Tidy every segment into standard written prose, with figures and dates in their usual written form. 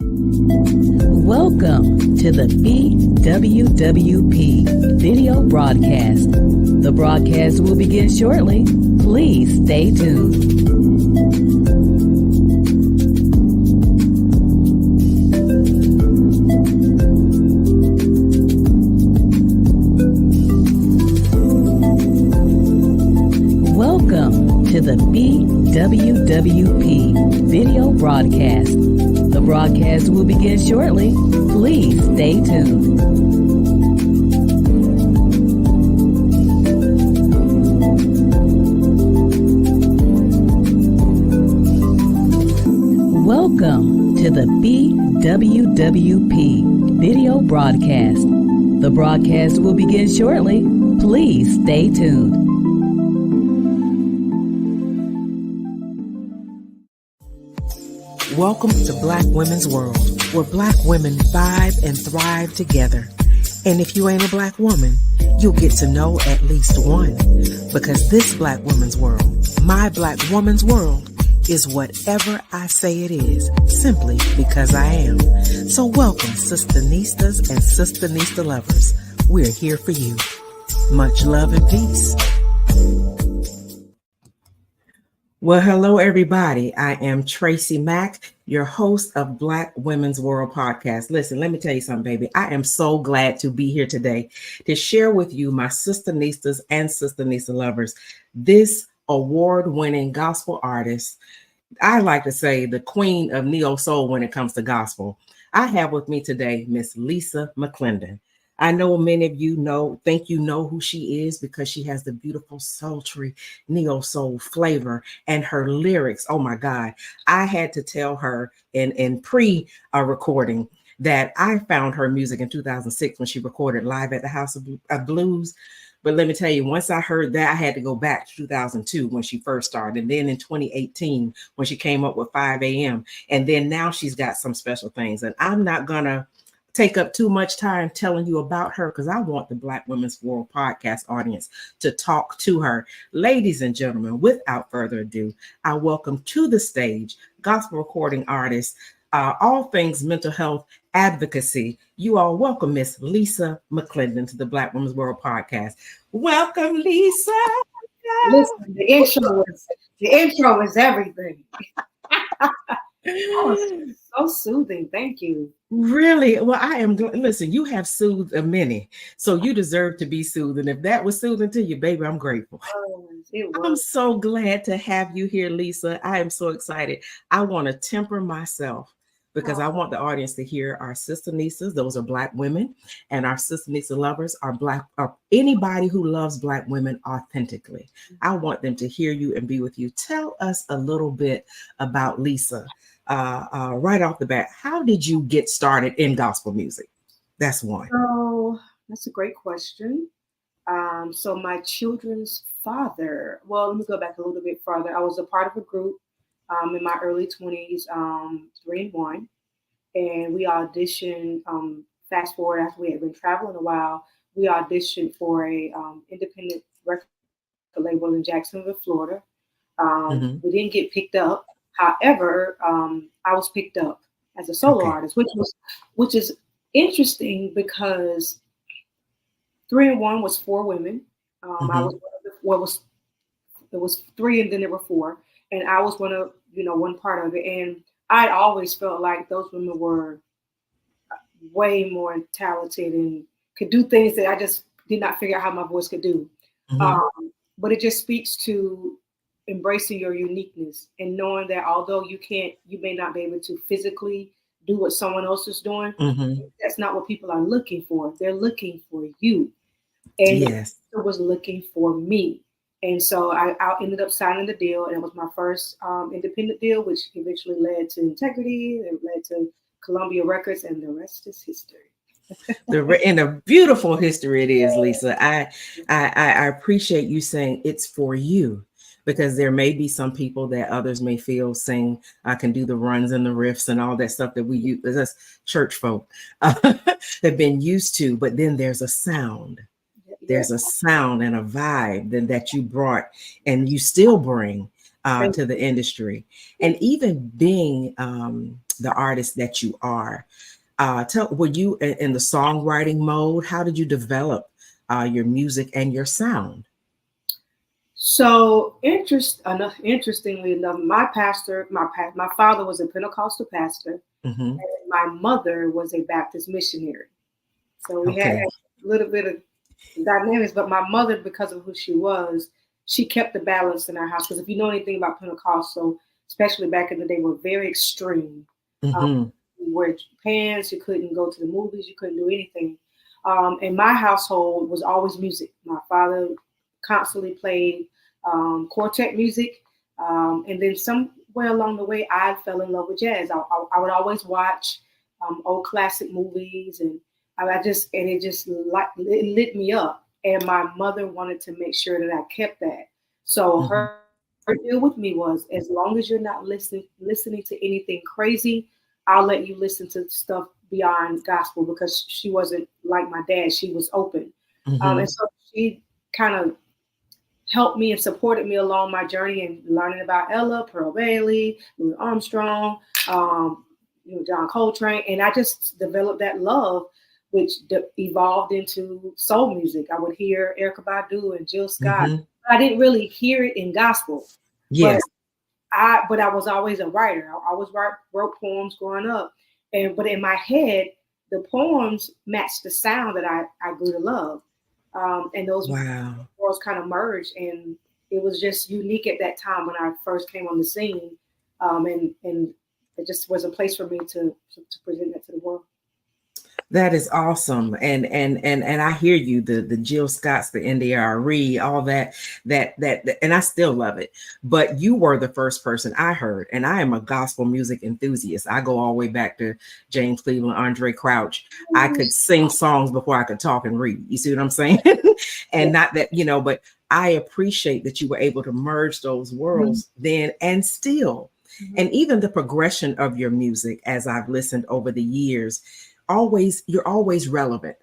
Welcome to the BWWP video broadcast. The broadcast will begin shortly. Please stay tuned. Welcome to the BWWP video broadcast. The broadcast will begin shortly. Please stay tuned. Welcome to the BWWP video broadcast. The broadcast will begin shortly. Please stay tuned. Welcome to Black Women's World, where Black women vibe and thrive together. And if you ain't a Black woman, you'll get to know at least one. Because this Black Women's World, my Black woman's world, is whatever I say it is, simply because I am. So welcome, Sister Nistas and Sister Nista lovers. We're here for you. Much love and peace. Well, hello, everybody. I am TracyMac, your host of Black Women's World podcast. Listen, let me tell you something, baby. I am so glad to be here today to share with you, my Sister Nistas and Sister Nista lovers, this award-winning gospel artist. I like to say the queen of neo soul when it comes to gospel. I have with me today Miss Lisa McClendon. I know many of you think you know who she is because she has the beautiful, sultry neo soul flavor and her lyrics. Oh my God. I had to tell her in pre-recording that I found her music in 2006 when she recorded Live at the House of Blues. But let me tell you, once I heard that, I had to go back to 2002 when she first started. And then in 2018, when she came up with 5 a.m. And then now she's got some special things. And I'm not going to take up too much time telling you about her because I want the Black Women's World podcast audience to talk to her. Ladies and gentlemen, without further ado, I welcome to the stage gospel recording artist, all things mental health advocacy. You all welcome Miss Lisa McClendon to the Black Women's World podcast. Welcome, Lisa. Listen, the intro is everything. Oh, so soothing. Thank you. Really? Well, I am. Listen, you have soothed a many, so you deserve to be soothed. And if that was soothing to you, baby, I'm grateful. I'm so glad to have you here, Lisa. I am so excited. I want to temper myself because I want the audience to hear our Sister Nistas. Those are Black women, and our Sister Nista lovers are Black. Anybody who loves Black women authentically. I want them to hear you and be with you. Tell us a little bit about Lisa. Right off the bat, how did you get started in gospel music? That's one. So that's a great question. So my children's father, well, let me go back a little bit farther. I was a part of a group in my early 20s, 3 and 1, and we auditioned, fast forward after we had been traveling a while, we auditioned for a independent record label in Jacksonville, Florida. We didn't get picked up. However, I was picked up as a solo artist, which is interesting because 3 and 1 was 4 women. I was one of it was 3 and then there were 4, and I was one part of it. And I always felt like those women were way more talented and could do things that I just did not figure out how my voice could do. But it just speaks to embracing your uniqueness and knowing that although you may not be able to physically do what someone else is doing, that's not what people are looking for. They're looking for you. And it was looking for me. And so I ended up signing the deal, and it was my first independent deal, which eventually led to Integrity, and led to Columbia Records, and the rest is history. And a beautiful history it is, Lisa. I appreciate you saying it's for you. Because there may be some people that others may feel saying I can do the runs and the riffs and all that stuff that we use as church folk have been used to. But then there's a sound. There's a sound and a vibe that you brought and you still bring to the industry. And even being the artist that you are, were you in the songwriting mode? How did you develop your music and your sound? So interestingly enough, my father was a Pentecostal pastor, Mm-hmm. and my mother was a Baptist missionary. So we had Okay. a little bit of dynamics, but my mother, because of who she was, she kept the balance in our house. Because if you know anything about Pentecostal, especially back in the day, were very extreme. Mm-hmm. You wear pants, you couldn't go to the movies, you couldn't do anything. And my household was always music. My father constantly played quartet music. And then somewhere along the way, I fell in love with jazz. I would always watch old classic movies, and it lit me up. And my mother wanted to make sure that I kept that. So Mm-hmm. her deal with me was, as long as you're not listening to anything crazy, I'll let you listen to stuff beyond gospel, because she wasn't like my dad. She was open. Mm-hmm. And so she kind of helped me and supported me along my journey and learning about Ella, Pearl Bailey, Louis Armstrong, John Coltrane. And I just developed that love, which evolved into soul music. I would hear Erykah Badu and Jill Scott. Mm-hmm. I didn't really hear it in gospel, but Yes. I was always a writer. I always wrote poems growing up, but in my head, the poems matched the sound that I grew to love, and those Wow. worlds kind of merged, and it was just unique at that time when I first came on the scene, and it just was a place for me to present that to the world. That is awesome. And I hear you, the Jill Scotts, the NDRE, all that, and I still love it. But you were the first person I heard, and I am a gospel music enthusiast. I go all the way back to James Cleveland, Andre Crouch. I could sing songs before I could talk and read. You see what I'm saying? And not that, but I appreciate that you were able to merge those worlds then and still. And even the progression of your music, as I've listened over the years, you're always relevant.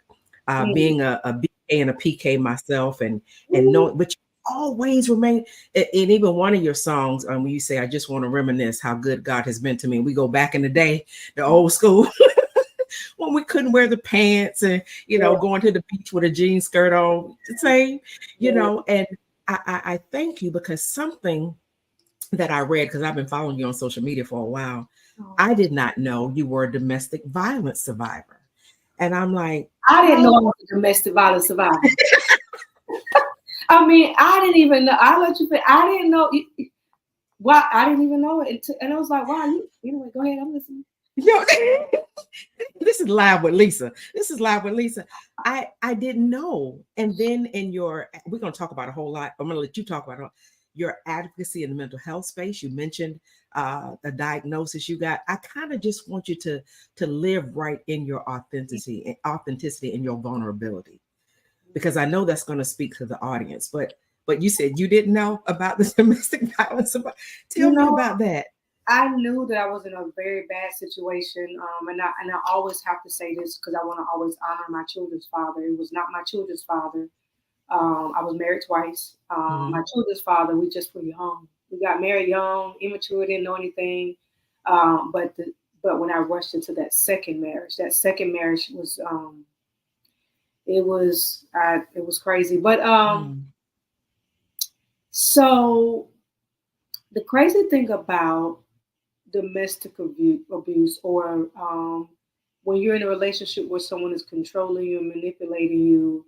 Being a BK and a PK myself, and knowing, but you always remain. And even one of your songs, when you say, "I just want to reminisce how good God has been to me," we go back in the day, the old school, when we couldn't wear the pants and going to the beach with a jean skirt on, the same, And I thank you, because something that I read, because I've been following you on social media for a while, I did not know you were a domestic violence survivor. And I'm like, I didn't know I was a domestic violence survivor. I mean, I didn't even know. I let you. I didn't know. Why? I didn't even know it. And I was like, "Wow, anyway, go ahead. I'm listening." This is live with Lisa. I didn't know. And then we're going to talk about a whole lot. I'm going to let you talk about your advocacy in the mental health space. You mentioned the diagnosis you got. I kind of just want you to live right in your authenticity and your vulnerability, because I know that's going to speak to the audience. But you said you didn't know about the domestic violence. Tell me about that. I knew that I was in a very bad situation, and I always have to say this, because I want to always honor my children's father. It was not my children's father. I was married twice. My children's father, we just were young. We got married young, immature, didn't know anything. But when I rushed into that second marriage was it was crazy. But so the crazy thing about domestic abuse, or when you're in a relationship where someone is controlling you and manipulating you,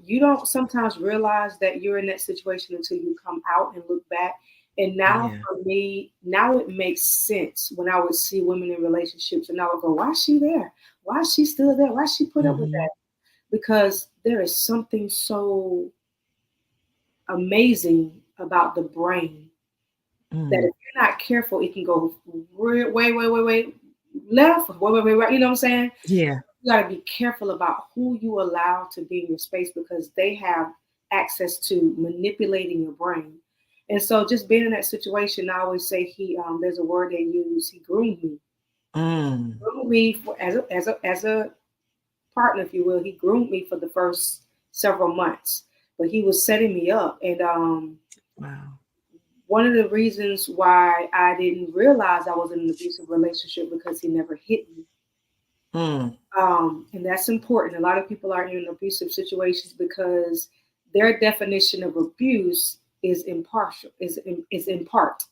you don't sometimes realize that you're in that situation until you come out and look back. And now for me, now it makes sense when I would see women in relationships, and I would go, why is she there? Why is she still there? Why is she put up with that? Because there is something so amazing about the brain that if you're not careful, it can go way left, way right. You know what I'm saying? Yeah. You got to be careful about who you allow to be in your space, because they have access to manipulating your brain. And so just being in that situation, I always say there's a word they use, he groomed me. Groomed me as a partner, if you will. He groomed me for the first several months, but he was setting me up. And wow. one of the reasons why I didn't realize I was in an abusive relationship because he never hit me. And that's important. A lot of people are in abusive situations because their definition of abuse is impartial, is in part.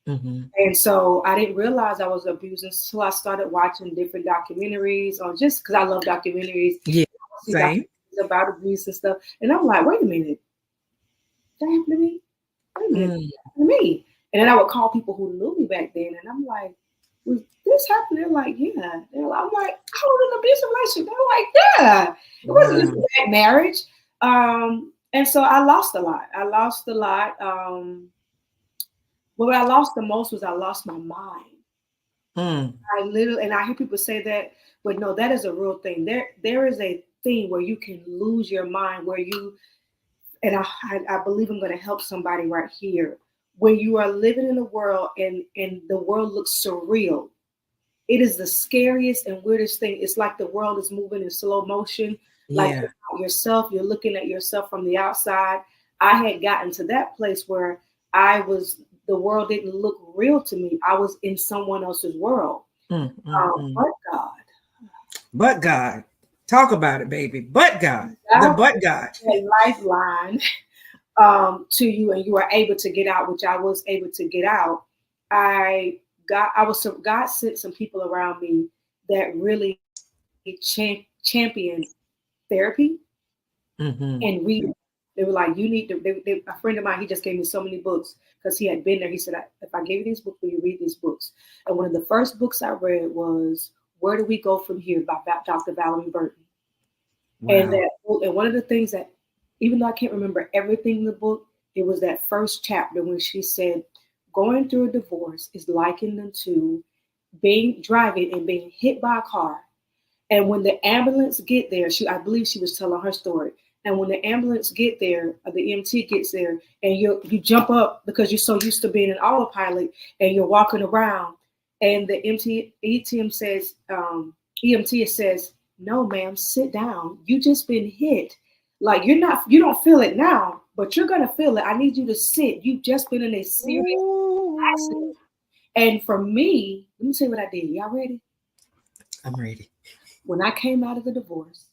And so I didn't realize I was abused until I started watching different documentaries on, just because I love documentaries. Yeah, same. Documentaries about abuse and stuff. And I'm like, wait a minute, that happened to me? Wait a minute, that happened to me? And then I would call people who knew me back then, and I'm like, was this happened? They're like, yeah. I'm like, I was in an abusive relationship. They're like, yeah. It wasn't just a bad marriage. And so I lost a lot. What I lost the most was I lost my mind. I literally, and I hear people say that, but no, that is a real thing. There is a thing where you can lose your mind, where you, and I believe I'm going to help somebody right here. When you are living in a world and the world looks surreal, it is the scariest and weirdest thing. It's like the world is moving in slow motion. Like you're looking at yourself from the outside. I had gotten to that place where the world didn't look real to me. I was in someone else's world. But God. Talk about it, baby. But God. But God. A lifeline to you, and you were able to get out, which I was able to get out. God sent some people around me that really championed therapy and reading. They were like, you need to, a friend of mine, he just gave me so many books because he had been there. He said, if I gave you these books, will you read these books? And one of the first books I read was Where Do We Go From Here by Dr. Valerie Burton. Wow. And one of the things that, even though I can't remember everything in the book, it was that first chapter when she said, going through a divorce is likened to driving and being hit by a car. And when the ambulance get there, I believe she was telling her story. And when the ambulance get there, or the EMT gets there, and you jump up because you're so used to being an autopilot, and you're walking around, and the EMT says, no, ma'am, sit down. You just been hit. Like you don't feel it now, but you're gonna feel it. I need you to sit. You've just been in a serious accident. And for me, let me tell you what I did. Y'all ready? I'm ready. When I came out of the divorce,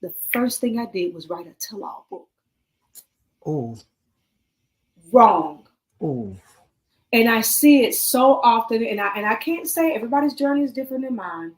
the first thing I did was write a tell-all book. Oh. Wrong. Oh. And I see it so often, and I can't say everybody's journey is different than mine,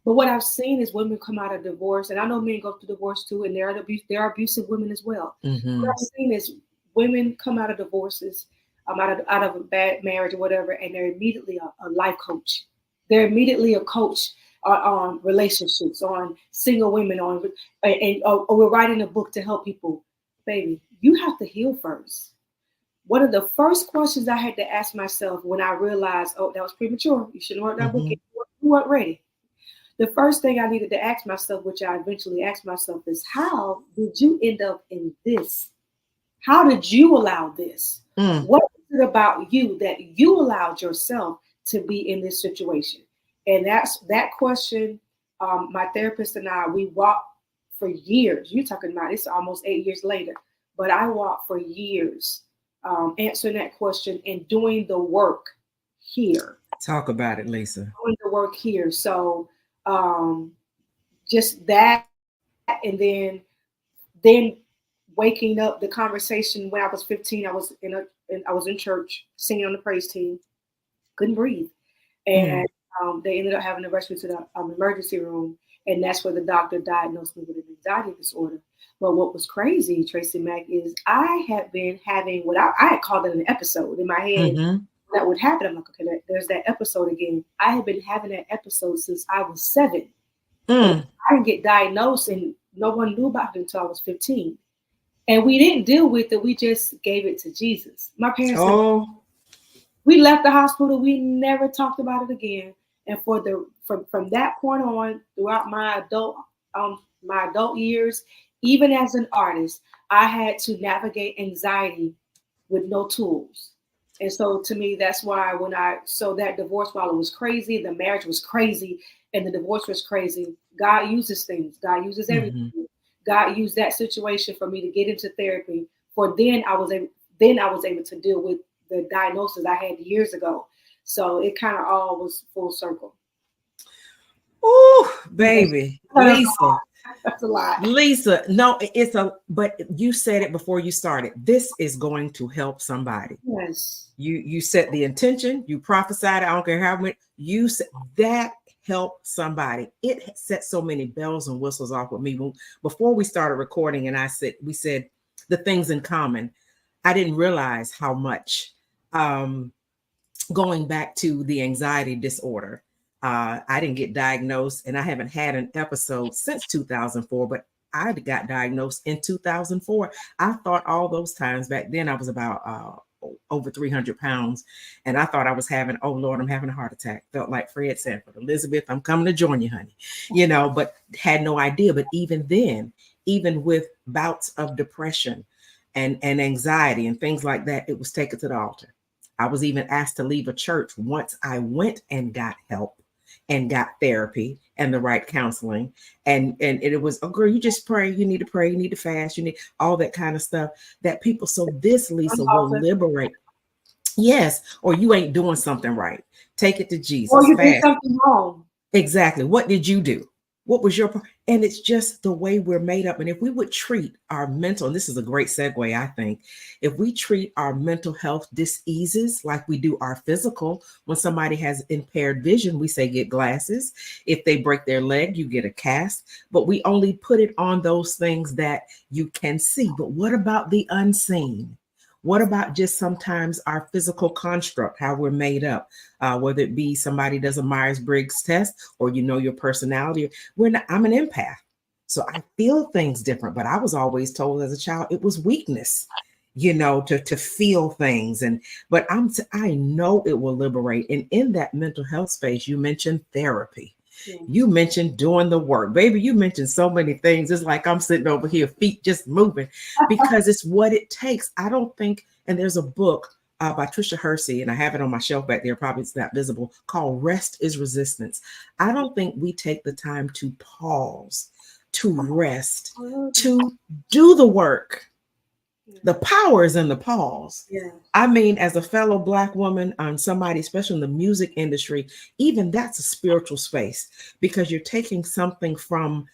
but what I've seen is women come out of divorce, and I know men go through divorce too, and there are abusive women as well. What I've seen is women come out of divorces, out of a bad marriage or whatever, and they're immediately a life coach. They're immediately a coach on relationships, on single women, or we're writing a book to help people. Baby, you have to heal first. One of the first questions I had to ask myself when I realized, that was premature. You shouldn't write that book. You weren't ready. The first thing I needed to ask myself, which I eventually asked myself, is how did you end up in this? How did you allow this? What is it about you that you allowed yourself to be in this situation? And that question. My therapist and I, we walked for years. You're talking about it's almost 8 years later, but I walked for years answering that question and doing the work here. Talk about it, Lisa. Doing the work here. So just that, and then waking up the conversation when I was 15. I was in church singing on the praise team. Couldn't breathe, and they ended up having to rush me to the emergency room, and that's where the doctor diagnosed me with an anxiety disorder. But what was crazy, TracyMac, is I had been having what I had called it an episode in my head. That would happen. I'm like, okay, there's that episode again. I had been having that episode since I was 7. I didn't get diagnosed, and no one knew about it until I was 15. And we didn't deal with it. We just gave it to Jesus. My parents we left the hospital. We never talked about it again. And from that point on, throughout my adult years, even as an artist, I had to navigate anxiety with no tools. And so to me, that's why that divorce, while it was crazy, the marriage was crazy, and the divorce was crazy, God uses things. God uses everything. God used that situation for me to get into therapy. Then I was able to deal with the diagnosis I had years ago. So it kind of all was full circle. Oh, baby, Lisa. That's a lot. Lisa, no, but you said it before you started. This is going to help somebody. Yes. You set the intention, you prophesied, I don't care how many, you said that helped somebody. It set so many bells and whistles off with me. Before we started recording and we said the things in common, I didn't realize how much, going back to the anxiety disorder, I didn't get diagnosed and I haven't had an episode since 2004, but I got diagnosed in 2004. I thought all those times back then I was about over 300 pounds. And I thought I was having, oh Lord, I'm having a heart attack. Felt like Fred Sanford, Elizabeth, I'm coming to join you, honey. But had no idea. But even then, even with bouts of depression and anxiety and things like that, it was taken to the altar. I was even asked to leave a church once I went and got help and got therapy and the right counseling. And it was, oh girl, you just pray. You need to pray. You need to fast. You need all that kind of stuff that people. So this, Lisa, will liberate. Yes. Or you ain't doing something right. Take it to Jesus. Or you did something wrong. Exactly. What did you do? What was your, and it's just the way we're made up. And if we would treat our mental, and this is a great segue, I think, if we treat our mental health diseases like we do our physical, when somebody has impaired vision, we say get glasses. If they break their leg, you get a cast, but we only put it on those things that you can see. But what about the unseen? What about just sometimes our physical construct, how we're made up, whether it be somebody does a Myers-Briggs test or your personality. I'm an empath, so I feel things different. But I was always told as a child it was weakness, to feel things. But I know it will liberate. And in that mental health space, you mentioned therapy. Yeah. You mentioned doing the work, baby. You mentioned so many things. It's like I'm sitting over here, feet just moving, because it's what it takes. I don't think, and there's a book by Tricia Hersey, and I have it on my shelf back there, probably it's not visible, called Rest is Resistance. I don't think we take the time to pause, to rest, to do the work. The power is in the pause. Yeah. I mean, as a fellow Black woman, somebody, especially in the music industry, even that's a spiritual space, because you're taking something from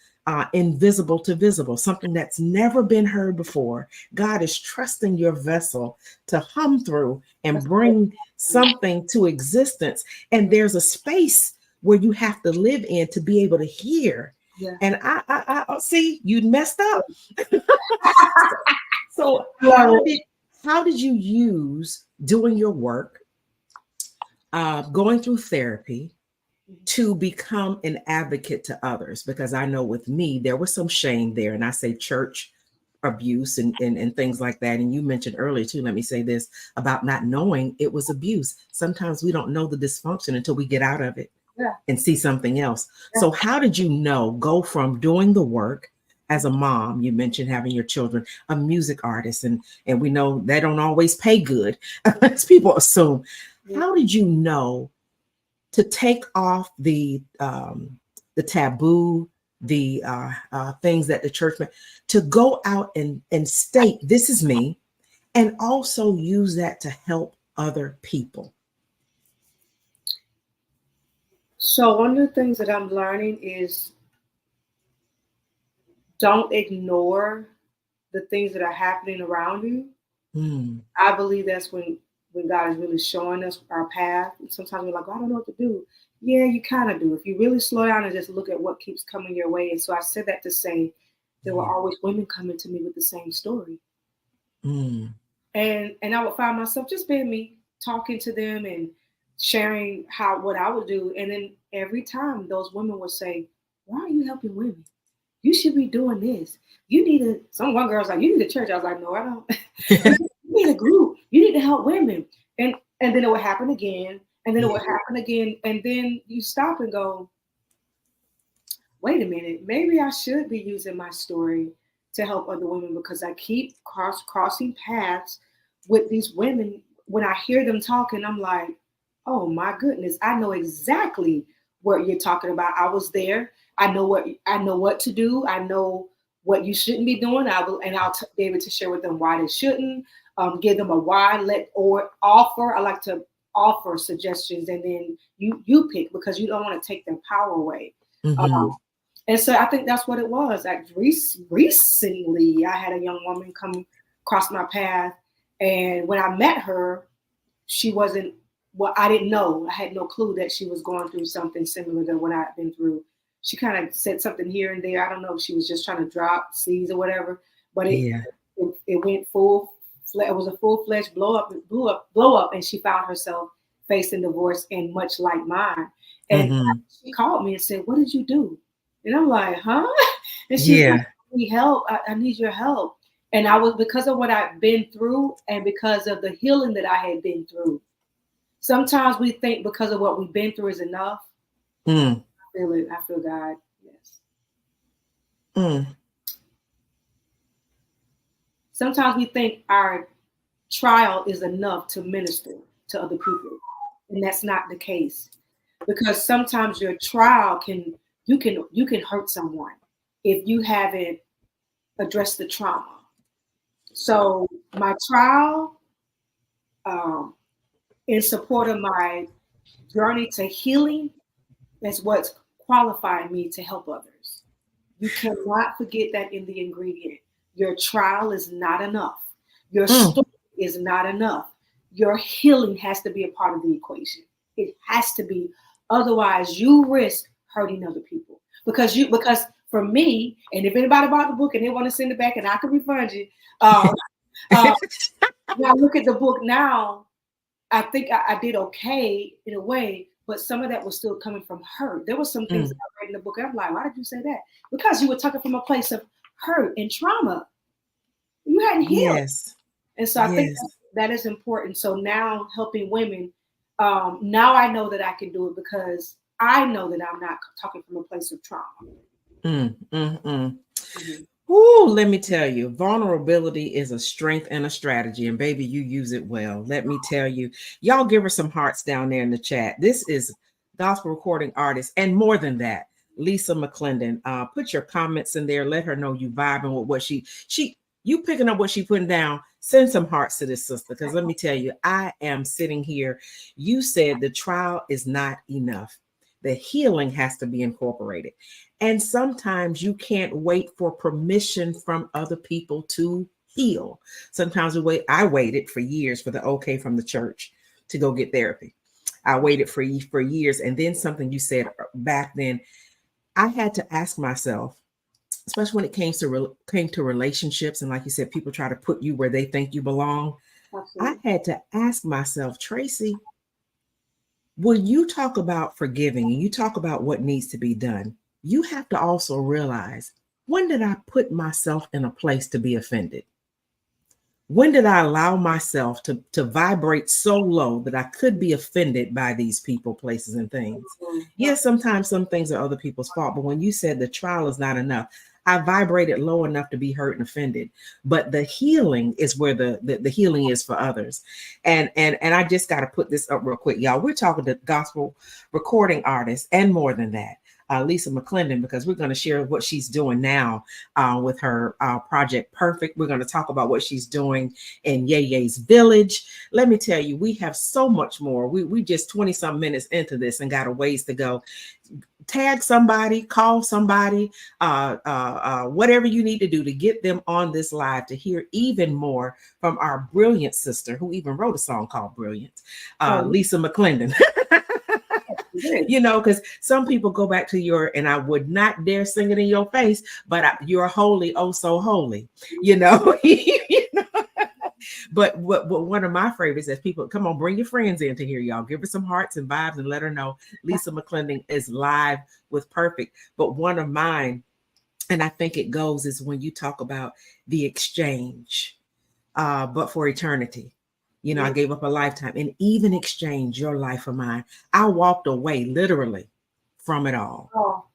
invisible to visible, something that's never been heard before. God is trusting your vessel to hum through and bring something to existence. And there's a space where you have to live in to be able to hear. Yeah. And I see you messed up. So how did you use doing your work, going through therapy, to become an advocate to others? Because I know with me, there was some shame there. And I say church abuse and things like that. And you mentioned earlier too, let me say this, about not knowing it was abuse. Sometimes we don't know the dysfunction until we get out of it and see something else. Yeah. So how did you go from doing the work as a mom, you mentioned having your children, a music artist, and we know they don't always pay good, as people assume. Yeah. How did you know to take off the taboo, the things that the church meant, to go out and state, this is me, and also use that to help other people? So one of the things that I'm learning is don't ignore the things that are happening around you. I believe that's when God is really showing us our path. Sometimes we're like, oh, I don't know what to do. Yeah, you kind of do. If you really slow down and just look at what keeps coming your way. And so I said that to say there were always women coming to me with the same story. And I would find myself just being me, talking to them and sharing what I would do. And then every time those women would say, why are you helping women? You should be doing this. You need one girl's like, you need a church. I was like, no, I don't. You need a group. You need to help women. And then it would happen again. And then it would happen again. And then you stop and go, wait a minute, maybe I should be using my story to help other women, because I keep crossing paths with these women. When I hear them talking, I'm like, oh my goodness, I know exactly what you're talking about. I was there. I know what to do. I know what you shouldn't be doing. I'll be able to share with them why they shouldn't. give them a why, or offer. I like to offer suggestions, and then you pick, because you don't want to take their power away. Mm-hmm. And so I think that's what it was. Like recently, I had a young woman come across my path, and when I met her, she wasn't. Well, I didn't know. I had no clue that she was going through something similar to what I've been through. She kind of said something here and there. I don't know if she was just trying to drop seeds or whatever, but it went full. It was a full-fledged blow up, and she found herself facing divorce, and much like mine. And she called me and said, "What did you do?" And I'm like, "Huh?" And she's like, "I need help. I need your help." And I was, because of what I've been through, and because of the healing that I had been through. Sometimes we think because of what we've been through is enough. I feel it. I feel God. Yes. Sometimes we think our trial is enough to minister to other people, and that's not the case. Because sometimes your trial can hurt someone if you haven't addressed the trauma. So my trial, in support of my journey to healing, is what's qualified me to help others. You cannot forget that in the ingredient. Your trial is not enough. Your story is not enough. Your healing has to be a part of the equation. It has to be. Otherwise, you risk hurting other people. Because for me, and if anybody bought the book and they want to send it back and I can refund you, when I look at the book now, I think I did okay in a way, but some of that was still coming from hurt. There were some things that I read in the book, and I'm like, why did you say that? Because you were talking from a place of hurt and trauma. You hadn't healed. Yes. And so I think that is important. So now helping women, now I know that I can do it because I know that I'm not talking from a place of trauma. Ooh, let me tell you, vulnerability is a strength and a strategy, and baby, you use it well. Let me tell you, y'all give her some hearts down there in the chat. This is gospel recording artist, and more than that, Lisa McClendon. Put your comments in there. Let her know you vibing with what you picking up what she putting down. Send some hearts to this sister, because let me tell you, I am sitting here. You said the trial is not enough. The healing has to be incorporated. And sometimes you can't wait for permission from other people to heal. Sometimes I waited for years for the okay from the church to go get therapy. I waited for years. And then something you said back then, I had to ask myself, especially when it came to relationships. And like you said, people try to put you where they think you belong. Absolutely. I had to ask myself, Tracy, when you talk about forgiving and you talk about what needs to be done, you have to also realize, when did I put myself in a place to be offended? When did I allow myself to vibrate so low that I could be offended by these people, places, and things? Yes, sometimes some things are other people's fault, but when you said the trial is not enough, I vibrated low enough to be hurt and offended. But the healing is where the healing is for others. And I just got to put this up real quick, y'all. We're talking to gospel recording artists and more than that. Lisa McClendon, because we're going to share what she's doing now with her project Perfect. We're going to talk about what she's doing in Ye's Village. Let me tell you, we have so much more. We just 20 some minutes into this and got a ways to go. Tag somebody, call somebody, whatever you need to do to get them on this live to hear even more from our brilliant sister who even wrote a song called Brilliant, Lisa McClendon. You know, because some people go back to and I would not dare sing it in your face, but you're holy, oh so holy, you know. But one of my favorites is people, come on, bring your friends in to hear y'all. Give her some hearts and vibes and let her know Lisa McClendon is live with Perfect. But one of mine, and I think it goes, is when you talk about the exchange, but for eternity. You know, I gave up a lifetime and even exchange your life for mine. I walked away literally from it all.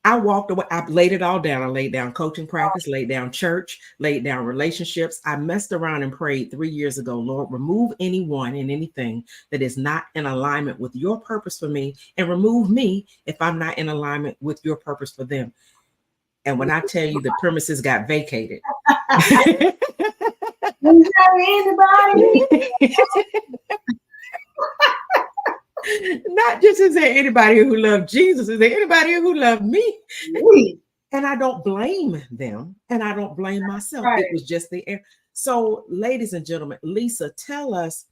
I walked away. I laid it all down. I laid down coaching practice, laid down church, laid down relationships. I messed around and prayed 3 years ago, Lord, remove anyone and anything that is not in alignment with your purpose for me, and remove me if I'm not in alignment with your purpose for them. And when I tell you the premises got vacated, Is there anybody? Not just is there anybody who loved Jesus, is there anybody who loved me? And I don't blame them, and I don't blame myself. Right. It was just the air. So, ladies and gentlemen, Lisa, tell us.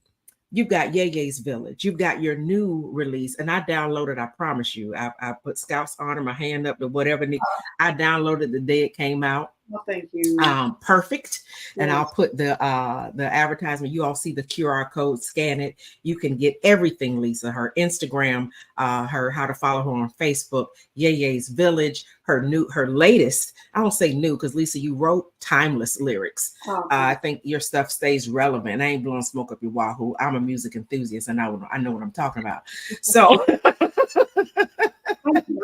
You've got Ye's Village. You've got your new release, and I downloaded. I promise you, I put Scout's honor, my hand up to whatever. I downloaded the day it came out. Well, thank you. Perfect. And Yes. I'll put the advertisement. You all see the QR code, scan it. You can get everything, Lisa, her Instagram, her how to follow her on Facebook, Ye's Village, her latest. I don't say new because Lisa, you wrote timeless lyrics. I think your stuff stays relevant. I ain't blowing smoke up your wahoo. I'm a music enthusiast and I know what I'm talking about. So I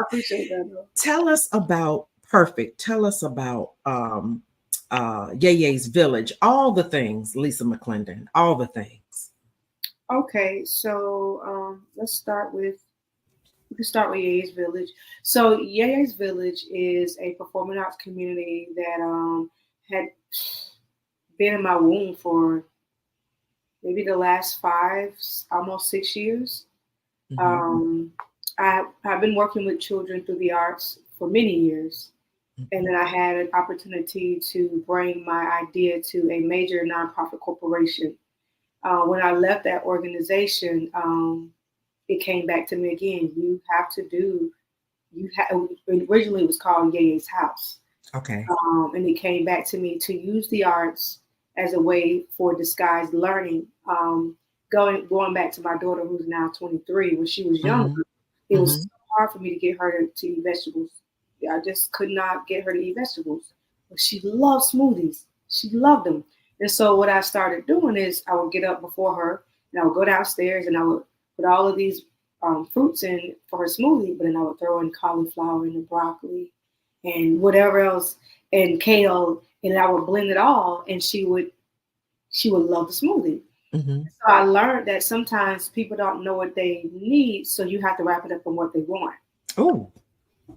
appreciate that. Though. Tell us about Perfect. Tell us about Ye's Village, all the things, Lisa McClendon, all the things. Okay, so we can start with Ye's Village. So Ye's Village is a performing arts community that had been in my womb for maybe the last 5, almost 6 years. Mm-hmm. I've been working with children through the arts for many years. And then I had an opportunity to bring my idea to a major nonprofit corporation. When I left that organization, it came back to me again. Originally it was called Ye's House. Okay. And it came back to me to use the arts as a way for disguised learning. Going back to my daughter, who's now 23, when she was younger, it was so hard for me to get her to eat vegetables. I just could not get her to eat vegetables. But she loved smoothies. She loved them. And so what I started doing is I would get up before her and I would go downstairs and I would put all of these fruits in for her smoothie, but then I would throw in cauliflower and broccoli and whatever else and kale, and I would blend it all, and she would love the smoothie. Mm-hmm. So I learned that sometimes people don't know what they need, so you have to wrap it up on what they want. Oh,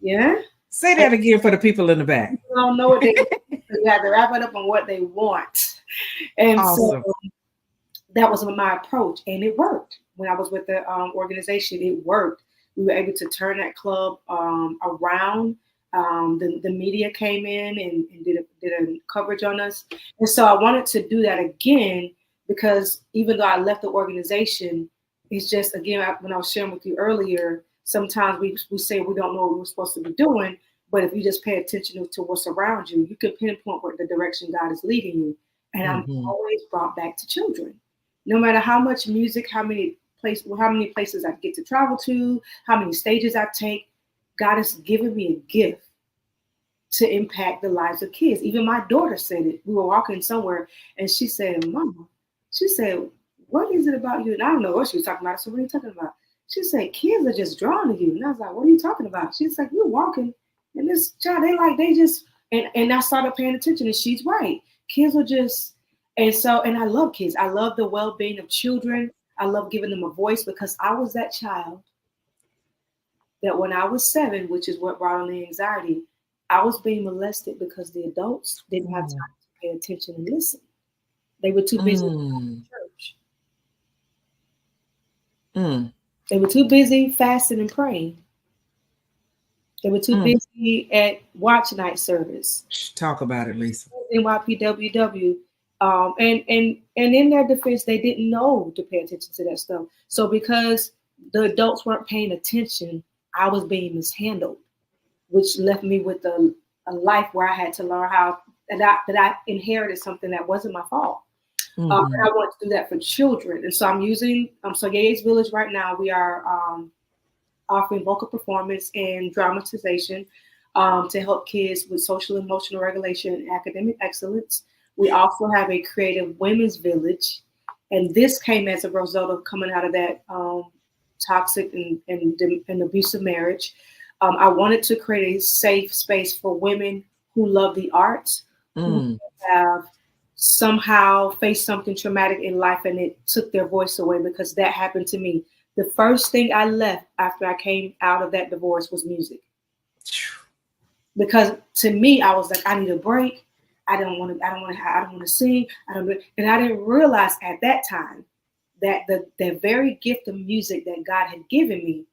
yeah. Say that again for the people in the back. People don't know what they want, so you have to wrap it up on what they want. And awesome. So that was my approach, and it worked. When I was with the organization, it worked. We were able to turn that club around. The media came in and did a coverage on us. And so I wanted to do that again because even though I left the organization, it's just, again, when I was sharing with you earlier, sometimes we say we don't know what we're supposed to be doing, but if you just pay attention to what's around you, you can pinpoint what the direction God is leading you. And I'm always brought back to children. No matter how much music, how many places I get to travel to, how many stages I take, God has given me a gift to impact the lives of kids. Even my daughter said it. We were walking somewhere and she said, Mama, she said, what is it about you? And I don't know what she was talking about. So what are you talking about? She said, kids are just drawn to you. And I was like, what are you talking about? She's like, you're walking and this child, and I started paying attention and she's right. Kids are just, and I love kids. I love the well-being of children. I love giving them a voice because I was that child that when I was 7, which is what brought on the anxiety, I was being molested because the adults didn't have time to pay attention and listen. They were too busy in church. They were too busy fasting and praying. They were too busy at watch night service. Talk about it, Lisa. In BWWP. And in their defense, they didn't know to pay attention to that stuff. So because the adults weren't paying attention, I was being mishandled, which left me with a life where I had to learn how that I inherited something that wasn't my fault. And I want to do that for children. And so I'm using Ye's Village right now. We are offering vocal performance and dramatization to help kids with social emotional regulation and academic excellence. We also have a creative women's village. And this came as a result of coming out of that toxic and abusive marriage. I wanted to create a safe space for women who love the arts, who have somehow faced something traumatic in life and it took their voice away, because that happened to me. The first thing I left after I came out of that divorce was music. Because to me, I was like, I need a break. I don't want to sing. And I didn't realize at that time that the very gift of music that God had given me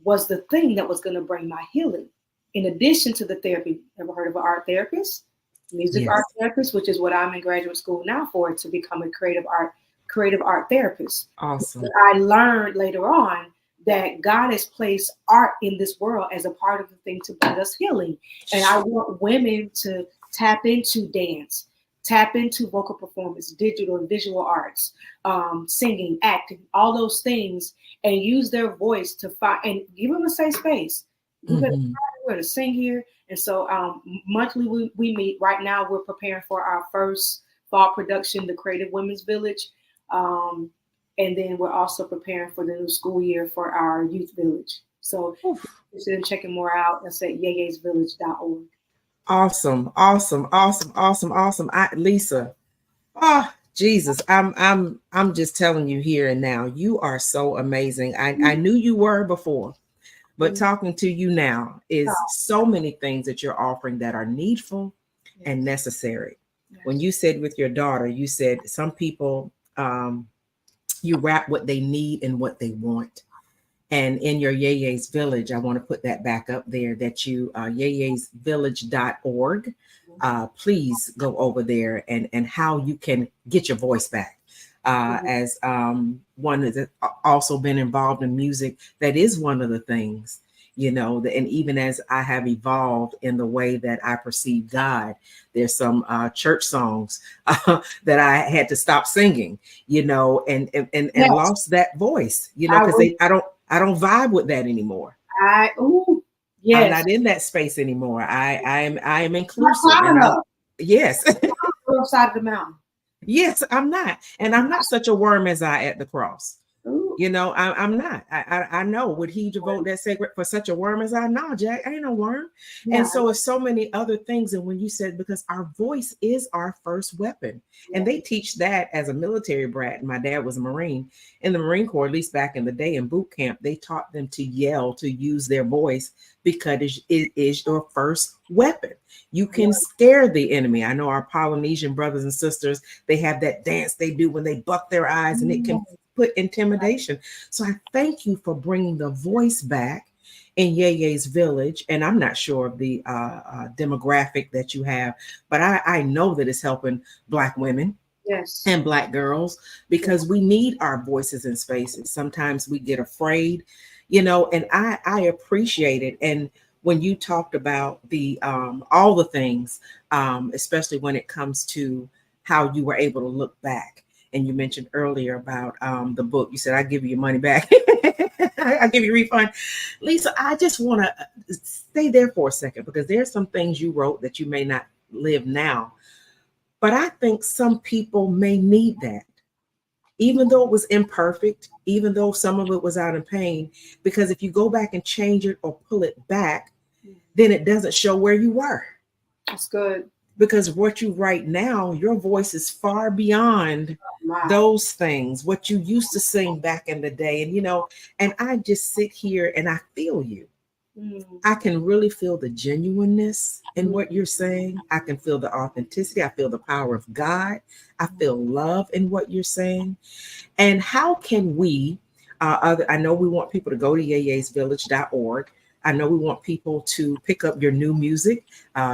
was the thing that was going to bring my healing. In addition to the therapy, ever heard of an art therapist? Music art Yes. therapist, which is what I'm in graduate school now for, to become a creative art therapist. But Awesome. I learned later on that God has placed art in this world as a part of the thing to bring us healing. And I want women to tap into dance, tap into vocal performance, digital and visual arts, singing, acting, all those things, and use their voice to find and give them a safe space. We're going to sing here. And so monthly we meet. Right now we're preparing for our first fall production, the Creative Women's Village. And then we're also preparing for the new school year for our youth village. So interested in checking more out, that's at yayasvillage.org. Awesome. Lisa. Oh, Jesus. I'm just telling you here and now, you are so amazing. I knew you were before, but talking to you now is so many things that you're offering that are needful and necessary. When you said with your daughter, you said some people, you wrap what they need and what they want. And in your Yaya's Village, I want to put that back up there, that you, yayasvillage.org. Please go over there and how you can get your voice back. As one that's also been involved in music, that is one of the things, and even as I have evolved in the way that I perceive God, there's some church songs that I had to stop singing, and lost that voice, because I don't vibe with that anymore. I'm not in that space anymore. I am inclusive. Yes. Side of the mountain. Yes, I'm not. And I'm not such a worm as I at the cross. I'm not. I know. Would he devote that sacred for such a worm as I? No, Jack, I ain't no worm. Yeah, and so it's so many other things. And when you said, because our voice is our first weapon, and they teach that as a military brat. My dad was a Marine in the Marine Corps, at least back in the day in boot camp, they taught them to yell, to use their voice, because it is your first weapon. You can scare the enemy. I know our Polynesian brothers and sisters, they have that dance they do when they buck their eyes, and it can put intimidation. So I thank you for bringing the voice back in Yaya's Village. And I'm not sure of the demographic that you have, but I know that it's helping Black women. Yes. And Black girls, because we need our voices in spaces. Sometimes we get afraid, and I appreciate it. And when you talked about the all the things, especially when it comes to how you were able to look back. And you mentioned earlier about the book. You said, I give you your money back. I give you a refund. Lisa, I just want to stay there for a second, because there's some things you wrote that you may not live now. But I think some people may need that, even though it was imperfect, even though some of it was out of pain, because if you go back and change it or pull it back, then it doesn't show where you were. That's good. Because what you write now, your voice is far beyond those things, what you used to sing back in the day. And, and I just sit here and I feel you. I can really feel the genuineness in what you're saying. I can feel the authenticity. I feel the power of God. I feel love in what you're saying. And how can we, I know we want people to go to yayasvillage.org. I know we want people to pick up your new music,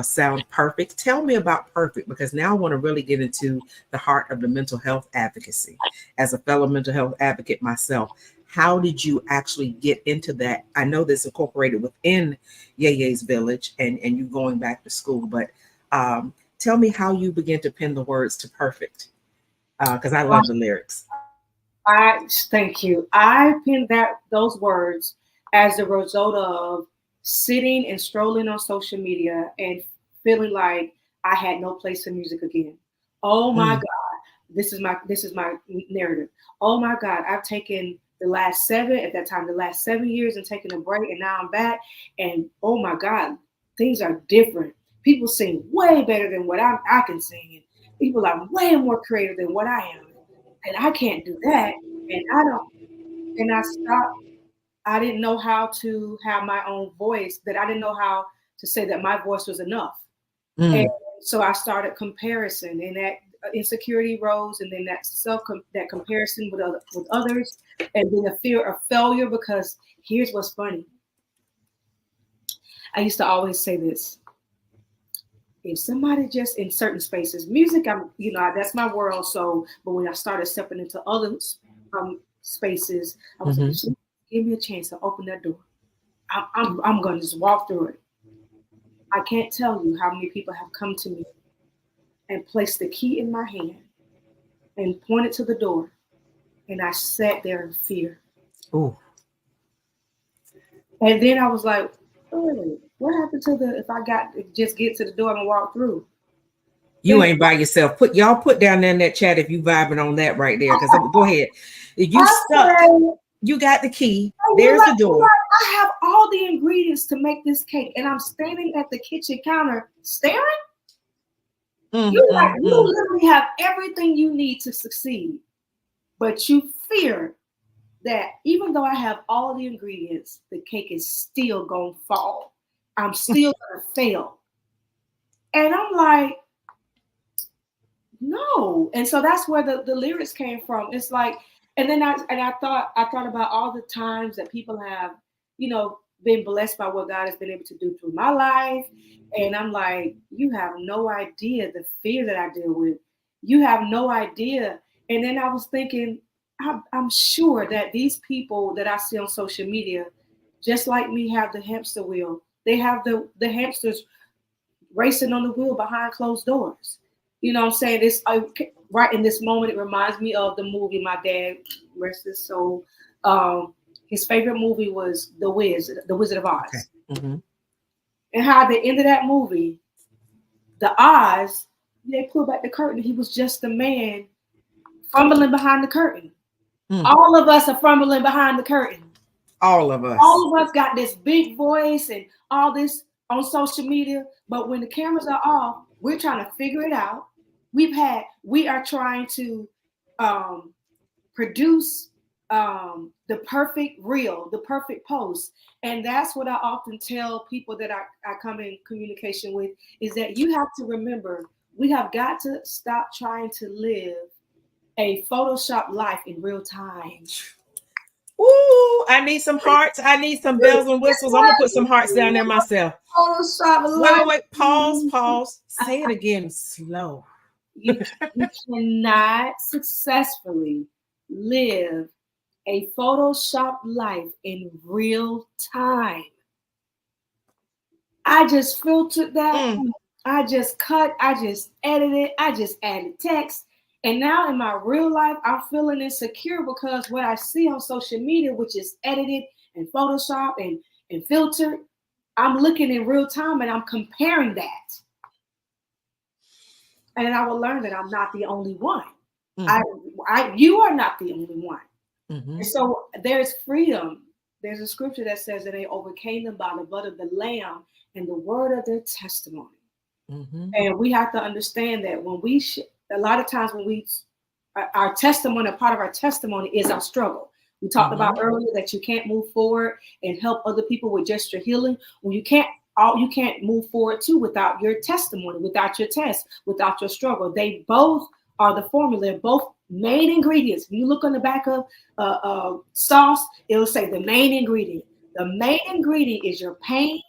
Sound Perfect. Tell me about Perfect, because now I want to really get into the heart of the mental health advocacy. As a fellow mental health advocate myself, how did you actually get into that? I know this incorporated within Yaya's Village and you going back to school, but tell me how you began to pen the words to Perfect, because I love the lyrics. Thank you. I penned those words as a result of sitting and strolling on social media and feeling like I had no place in music again. Oh my God, this is my narrative. Oh my God, I've taken the last 7 years and taken a break, and now I'm back. And oh my God, things are different. People sing way better than what I can sing, and people are way more creative than what I am, and I can't do that. And I don't. And I stopped. I didn't know how to have my own voice. That I didn't know how to say that my voice was enough. Mm. And so I started comparison, and that insecurity rose, and then that comparison with others, and then the fear of failure. Because here's what's funny. I used to always say this: if somebody just in certain spaces, music, that's my world. So, but when I started stepping into other spaces, I was like, give me a chance to open that door. I'm going to just walk through it. I can't tell you how many people have come to me and placed the key in my hand and pointed to the door, and I sat there in fear. Ooh. And then I was like, oh, what happened to if I just get to the door and walk through? You ain't by yourself. Put down there in that chat if you vibing on that right there. Because go ahead. If you stuck, you got the key. There's the door. I have all the ingredients to make this cake, and I'm standing at the kitchen counter staring. You literally have everything you need to succeed, but you fear that even though I have all the ingredients, the cake is still gonna fall. I'm still gonna fail. And I'm like, no. And so that's where the lyrics came from. It's like, and then I thought about all the times that people have, been blessed by what God has been able to do through my life. And I'm like, you have no idea the fear that I deal with. You have no idea. And then I was thinking, I'm sure that these people that I see on social media, just like me, have the hamster wheel. They have the hamsters racing on the wheel behind closed doors. You know what I'm saying? It's right in this moment. It reminds me of the movie my dad, rest his soul. His favorite movie was The Wizard of Oz. Okay. Mm-hmm. And how at the end of that movie, the Oz, they pulled back the curtain. He was just a man fumbling behind the curtain. All of us are fumbling behind the curtain. All of us. All of us got this big voice and all this on social media. But when the cameras are off, we're trying to figure it out. We are trying to produce the perfect reel, the perfect post. And that's what I often tell people that I come in communication with, is that you have to remember, we have got to stop trying to live a Photoshop life in real time. Ooh, I need some hearts. I need some bells and whistles. I'm going to put some hearts down there myself. Photoshop Wait. Pause. Say it again slow. You cannot successfully live a Photoshop life in real time. I just filtered that. I just cut. I just edited. I just added text. And now in my real life, I'm feeling insecure because what I see on social media, which is edited and Photoshop and filtered, I'm looking in real time and I'm comparing that. And I will learn that I'm not the only one. You are not the only one. And so there's freedom. There's a scripture that says that they overcame them by the blood of the Lamb and the word of their testimony. And we have to understand that when a lot of times when our testimony, a part of our testimony is our struggle. We talked about earlier that you can't move forward and help other people with just your healing. Well, you can't move forward too without your testimony, without your test, without your struggle. They both are the formula, both main ingredients. When you look on the back of sauce, it'll say the main ingredient. The main ingredient is your pain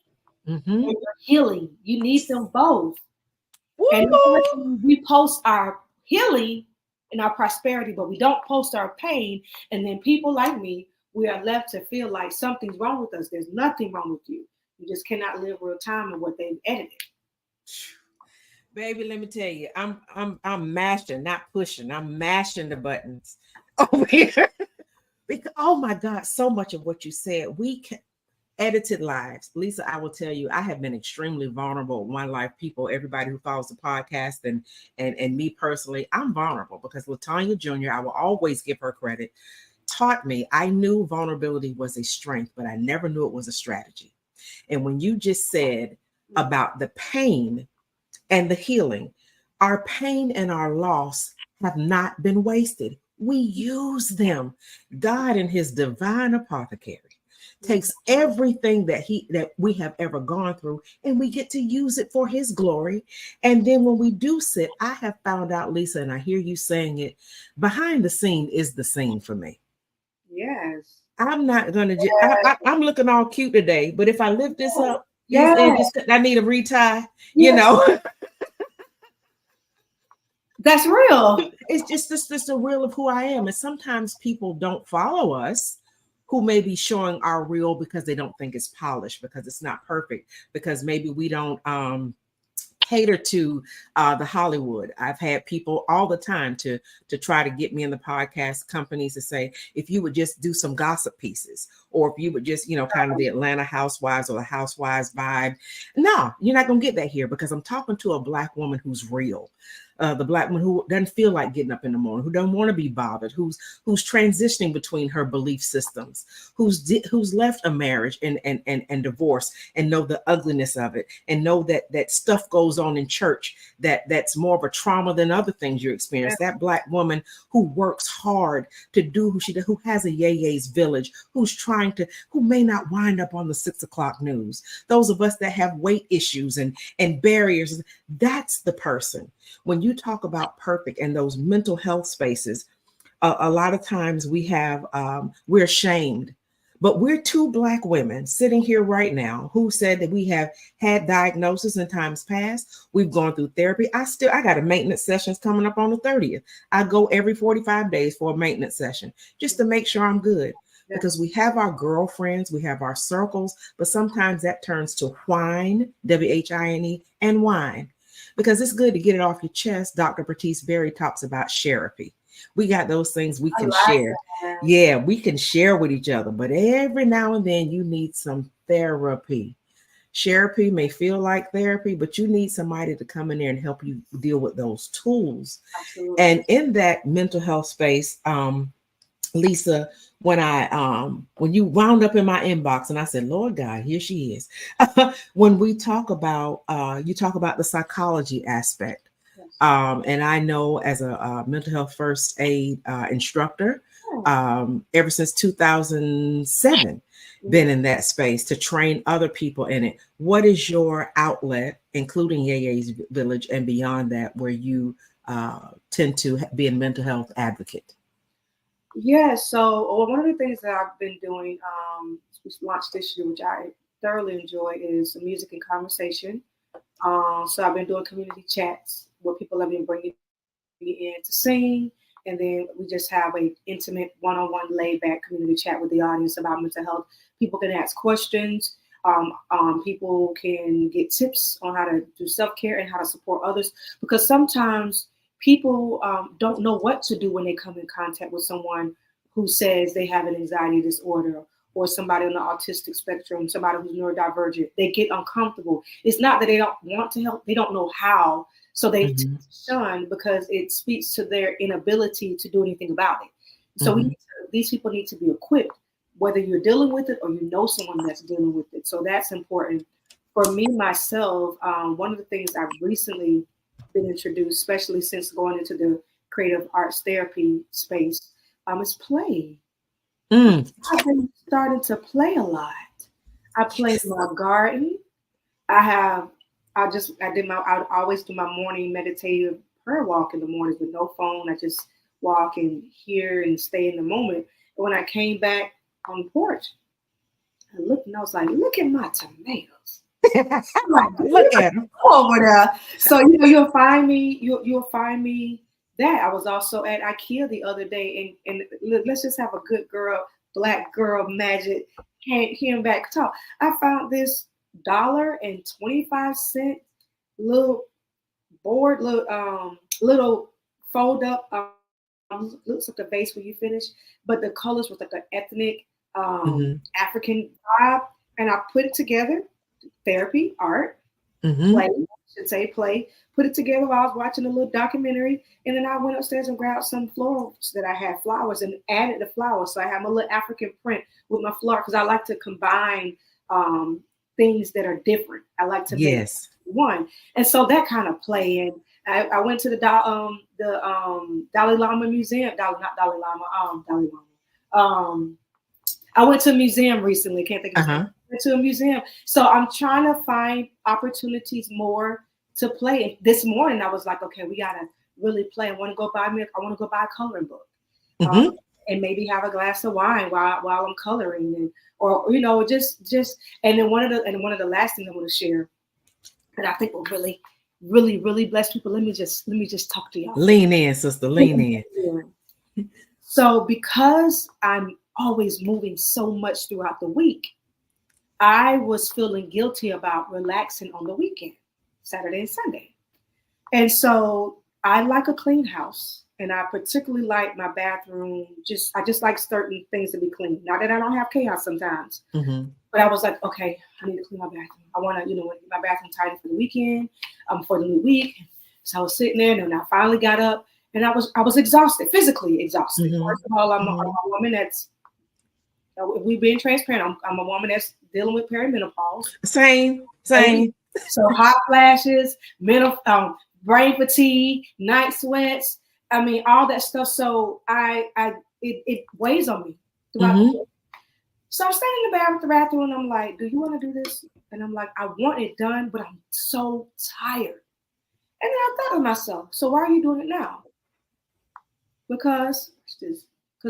and your healing. You need them both. And we post our healing and our prosperity, but we don't post our pain. And then people like me, we are left to feel like something's wrong with us. There's nothing wrong with you. You just cannot live real time in what they've edited. Baby, let me tell you, I'm mashing, not pushing. I'm mashing the buttons over here. Because, oh my God, so much of what you said, edited lives. Lisa, I will tell you, I have been extremely vulnerable. One Life people, everybody who follows the podcast and me personally, I'm vulnerable because LaTanya Jr., I will always give her credit, taught me. I knew vulnerability was a strength, but I never knew it was a strategy. And when you just said about the pain and the healing, our pain and our loss have not been wasted. We use them. God in his divine apothecary takes everything that we have ever gone through, and we get to use it for his glory. And then when we do sit, I have found out, Lisa, and I hear you saying it, behind the scene is the scene for me. Yes. I'm not gonna I'm looking all cute today, but if I lift this up, these Yeah. edges, I need a retie, Yeah. That's real. It's just the real of who I am. And sometimes people don't follow us who may be showing our real because they don't think it's polished, because it's not perfect, because maybe we don't cater to the Hollywood. I've had people all the time to try to get me in the podcast companies to say, if you would just do some gossip pieces, or if you would just, kind of the Atlanta Housewives or the Housewives vibe. No, you're not going to get that here, because I'm talking to a Black woman who's real. The Black woman who doesn't feel like getting up in the morning, who don't want to be bothered, who's transitioning between her belief systems, who's left a marriage and divorce, and know the ugliness of it, and know that stuff goes on in church that's more of a trauma than other things you experience. That Black woman who works hard to do who she does, who has a Yeye's village, who may not wind up on the 6 o'clock news. Those of us that have weight issues and barriers, that's the person. When you talk about perfect and those mental health spaces, a lot of times we're ashamed, but we're two Black women sitting here right now who said that we have had diagnosis in times past. We've gone through therapy. I got a maintenance sessions coming up on the 30th. I go every 45 days for a maintenance session just to make sure I'm good. Because we have our girlfriends, we have our circles, but sometimes that turns to whine, WHINE, and wine. Because it's good to get it off your chest. Dr. Bertice Berry talks about therapy. We got those things we can share. That. Yeah, we can share with each other, but every now and then you need some therapy. Therapy may feel like therapy, but you need somebody to come in there and help you deal with those tools. Absolutely. And in that mental health space, Lisa, when you wound up in my inbox and I said, Lord God, here she is. When we talk about, you talk about the psychology aspect. Yes. And I know as a mental health first aid instructor, ever since 2007, been in that space to train other people in it. What is your outlet, including Yeye's Village and beyond that, where you tend to be a mental health advocate? Yeah, so one of the things that I've been doing, we launched this year, which I thoroughly enjoy, is music and conversation. So I've been doing community chats where people have been bringing me in to sing, and then we just have an intimate one-on-one laid-back community chat with the audience about mental health. People can ask questions. People can get tips on how to do self-care and how to support others, because sometimes people don't know what to do when they come in contact with someone who says they have an anxiety disorder, or somebody on the autistic spectrum, somebody who's neurodivergent. They get uncomfortable. It's not that they don't want to help, they don't know how. So they shun, because it speaks to their inability to do anything about it. So these people need to be equipped, whether you're dealing with it or you know someone that's dealing with it. So that's important. For me, myself, one of the things I've recently been introduced, especially since going into the creative arts therapy space, is play. I've been starting to play a lot. I play in my garden. I always do my morning meditative prayer walk in the mornings with no phone. I just walk and hear and stay in the moment. And when I came back on the porch, I looked and I was like, look at my tomatoes. Look at them over there. So you'll find me that. I was also at IKEA the other day, and let's just have a good girl, Black girl magic, hearing back talk. I found this $1.25 little board, little fold up. Looks like a vase when you finish, but the colors was like an ethnic African vibe, and I put it together. Therapy, art, play, put it together while I was watching a little documentary. And then I went upstairs and grabbed some florals that I had, flowers, and added the flowers. So I have a little African print with my flower, because I like to combine things that are different. I like to make one. And so that kind of play. And I went to the Dalai Lama Museum, Dalai Lama. I went to a museum recently. Can't think of Uh-huh. it. Went to a museum. So I'm trying to find opportunities more to play. This morning I was like, okay, we gotta really play. I want to go buy a coloring book. Mm-hmm. And maybe have a glass of wine while I'm coloring, and or just and then one of the last things I want to share that I think will really, really, really bless people. Let me just talk to y'all. Lean in, sister. Lean in. So because I'm always moving so much throughout the week, I was feeling guilty about relaxing on the weekend, Saturday and Sunday. And so I like a clean house. And I particularly like my bathroom. I just like certain things to be clean. Not that I don't have chaos sometimes. Mm-hmm. But I was like, okay, I need to clean my bathroom. I want to, get my bathroom tidy for the weekend, for the new week. So I was sitting there, and I finally got up, and I was exhausted, physically exhausted. Mm-hmm. First of all, I'm a woman that's, if we're being transparent, I'm a woman that's dealing with perimenopause. Same. So hot flashes, brain fatigue, night sweats. I mean, all that stuff. So it weighs on me throughout the day. So I'm standing in the bathroom, and I'm like, do you want to do this? And I'm like, I want it done, but I'm so tired. And then I thought to myself, so why are you doing it now? Because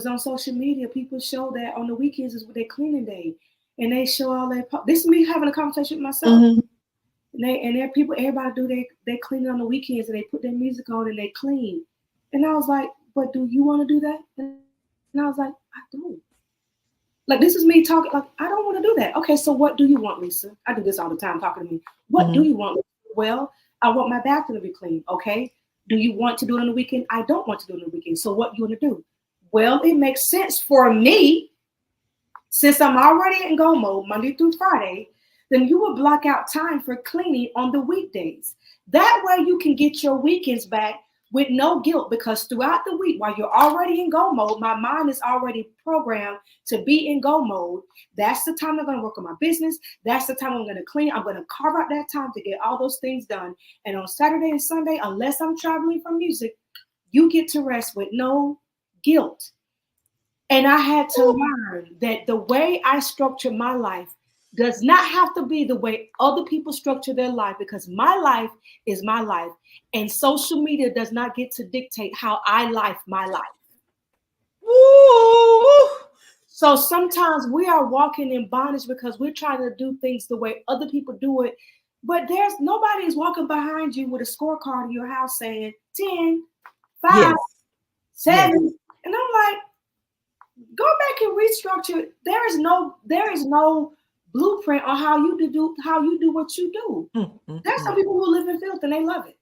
on social media, people show that on the weekends is their cleaning day. And they show all their, this is me having a conversation with myself. Mm-hmm. And there are people, everybody do they cleaning on the weekends, and they put their music on and they clean. And I was like, but do you want to do that? And I was like, I don't. Like, this is me talking, like, I don't want to do that. Okay, so what do you want, Lisa? I do this all the time, talking to me. What do you want? Well, I want my bathroom to be clean. Okay. Do you want to do it on the weekend? I don't want to do it on the weekend. So what do you want to do? Well, it makes sense for me, since I'm already in go mode Monday through Friday, then you will block out time for cleaning on the weekdays. That way you can get your weekends back with no guilt, because throughout the week, while you're already in go mode, my mind is already programmed to be in go mode. That's the time I'm going to work on my business. That's the time I'm going to clean. I'm going to carve out that time to get all those things done. And on Saturday and Sunday, unless I'm traveling for music, you get to rest with no guilt. And I had to learn that the way I structure my life does not have to be the way other people structure their life, because my life is my life, and social media does not get to dictate how I live my life. Ooh. So sometimes we are walking in bondage because we're trying to do things the way other people do it, but nobody is walking behind you with a scorecard in your house saying 10, 5, 7, and I'm like, go back and restructure. There is no blueprint on how you do what you do. There's some people who live in filth and they love it.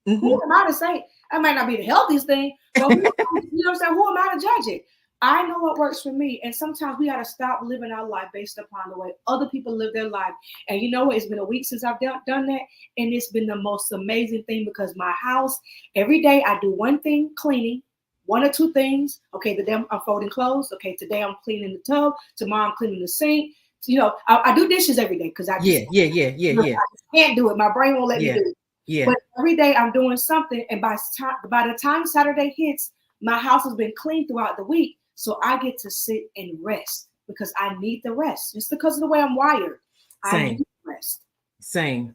Who am I to say? That might not be the healthiest thing, but you know what I'm saying? Who am I to judge it? I know what works for me. And sometimes we got to stop living our life based upon the way other people live their life. And you know what? It's been a week since I've done that. And it's been the most amazing thing, because my house, every day I do one thing, cleaning, 1 or 2 things. Okay, today I'm folding clothes. Okay, today I'm cleaning the tub. Tomorrow I'm cleaning the sink. I do dishes every day because I just can't do it. My brain won't let me do it. Yeah. But every day I'm doing something, and by the time Saturday hits, my house has been clean throughout the week, so I get to sit and rest because I need the rest. Just because of the way I'm wired, I need rest. Same.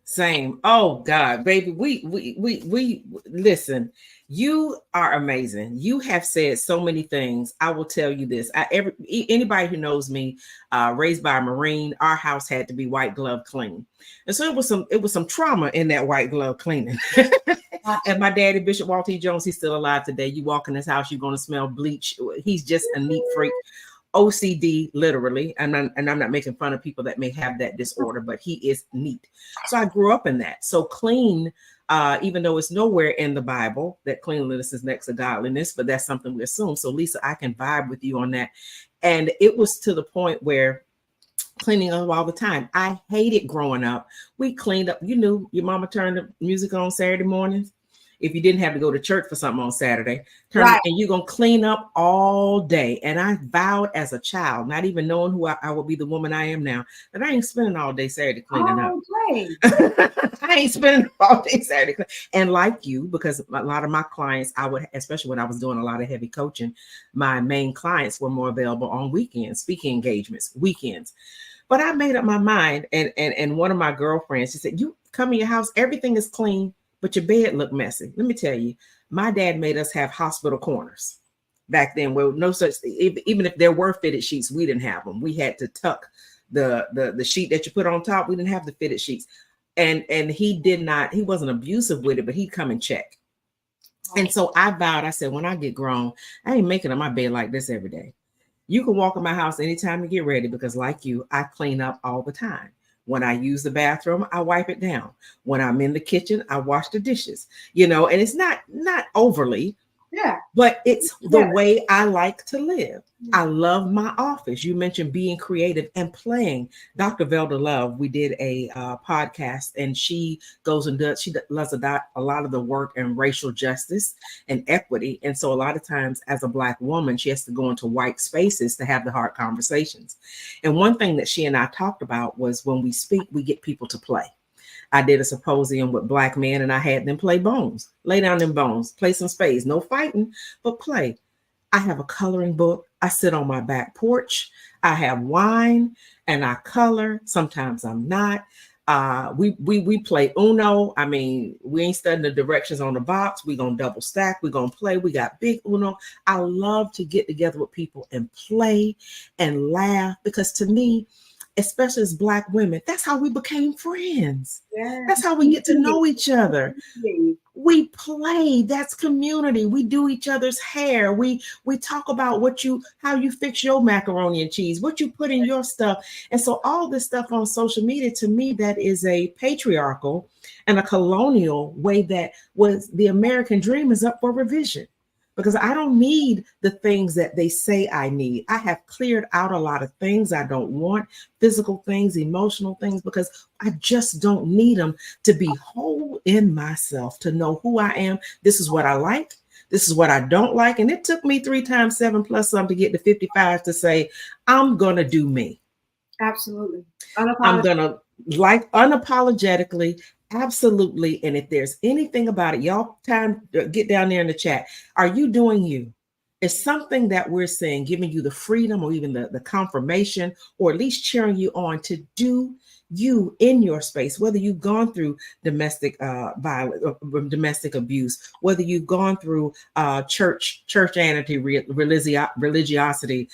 Oh God, baby, we listen. You are amazing. You have said so many things. I will tell you this. Anybody who knows me, raised by a Marine, our house had to be white glove clean, and so it was some trauma in that white glove cleaning. And my daddy, Bishop Walter E. Jones, he's still alive today. You walk in his house, you're going to smell bleach. He's just a neat freak. OCD, literally, and I'm not making fun of people that may have that disorder, but he is neat. So I grew up in that. So clean, even though it's nowhere in the Bible that cleanliness is next to godliness, but that's something we assume. So Lisa, I can vibe with you on that. And it was to the point where cleaning up all the time. I hated growing up. We cleaned up. You knew your mama turned the music on Saturday mornings. if you didn't have to go to church for something on Saturday, Right. and you're going to clean up all day. And I vowed as a child, not even knowing who I would be the woman I am now, that I ain't spending all day Saturday cleaning up. Great. I ain't spending all day Saturday. And like you, because a lot of my clients, I would, especially when I was doing a lot of heavy coaching, my main clients were more available on weekends, speaking engagements, weekends. But I made up my mind, and one of my girlfriends, she said, you come in your house, everything is clean, but your bed look messy. Let me tell you, my dad made us have hospital corners back then. Well, no such, even if there were fitted sheets, we didn't have them. We had to tuck the sheet that you put on top. We didn't have the fitted sheets. And he wasn't abusive with it, but he'd come and check. And so I vowed, I said, when I get grown, I ain't making up my bed like this every day. You can walk in my house anytime to get ready, because like you, I clean up all the time. When I use the bathroom, I wipe it down. When I'm in the kitchen, I wash the dishes, and it's not overly, but it's the way I like to live. I love my office. You mentioned being creative and playing. Dr. Velda Love, we did a podcast, and she does a lot of the work in racial justice and equity. And so a lot of times as a Black woman, she has to go into white spaces to have the hard conversations. And one thing that she and I talked about was when we speak, we get people to play. I did a symposium with Black men, and I had them play bones, lay down them bones, play some spades, no fighting, but play. I have a coloring book. I sit on my back porch. I have wine and I color. Sometimes I'm not. We play Uno. I mean, we ain't studying the directions on the box. We're going to double stack. We're going to play. We got big Uno. I love to get together with people and play and laugh, because to me, especially as Black women, that's how we became friends. That's how we get to know each other. We play. That's community. We do each other's hair. We talk about how you fix your macaroni and cheese, what you put in your stuff. And so all this stuff on social media, to me, that is a patriarchal and a colonial way that was the American dream is up for revision. Because I don't need the things that they say I need. I have cleared out a lot of things I don't want, physical things, emotional things, because I just don't need them to be whole in myself, to know who I am. This is what I like. This is what I don't like. And it took me 3 times 7 plus some to get to 55 to say, I'm going to do me. Absolutely. I'm going to like unapologetically. Absolutely. And if there's anything about it, y'all get down there in the chat. Are you doing you? It's something that we're saying, giving you the freedom or even the confirmation, or at least cheering you on to do you in your space, whether you've gone through domestic violence or domestic abuse, whether you've gone through churchianity, religiosity,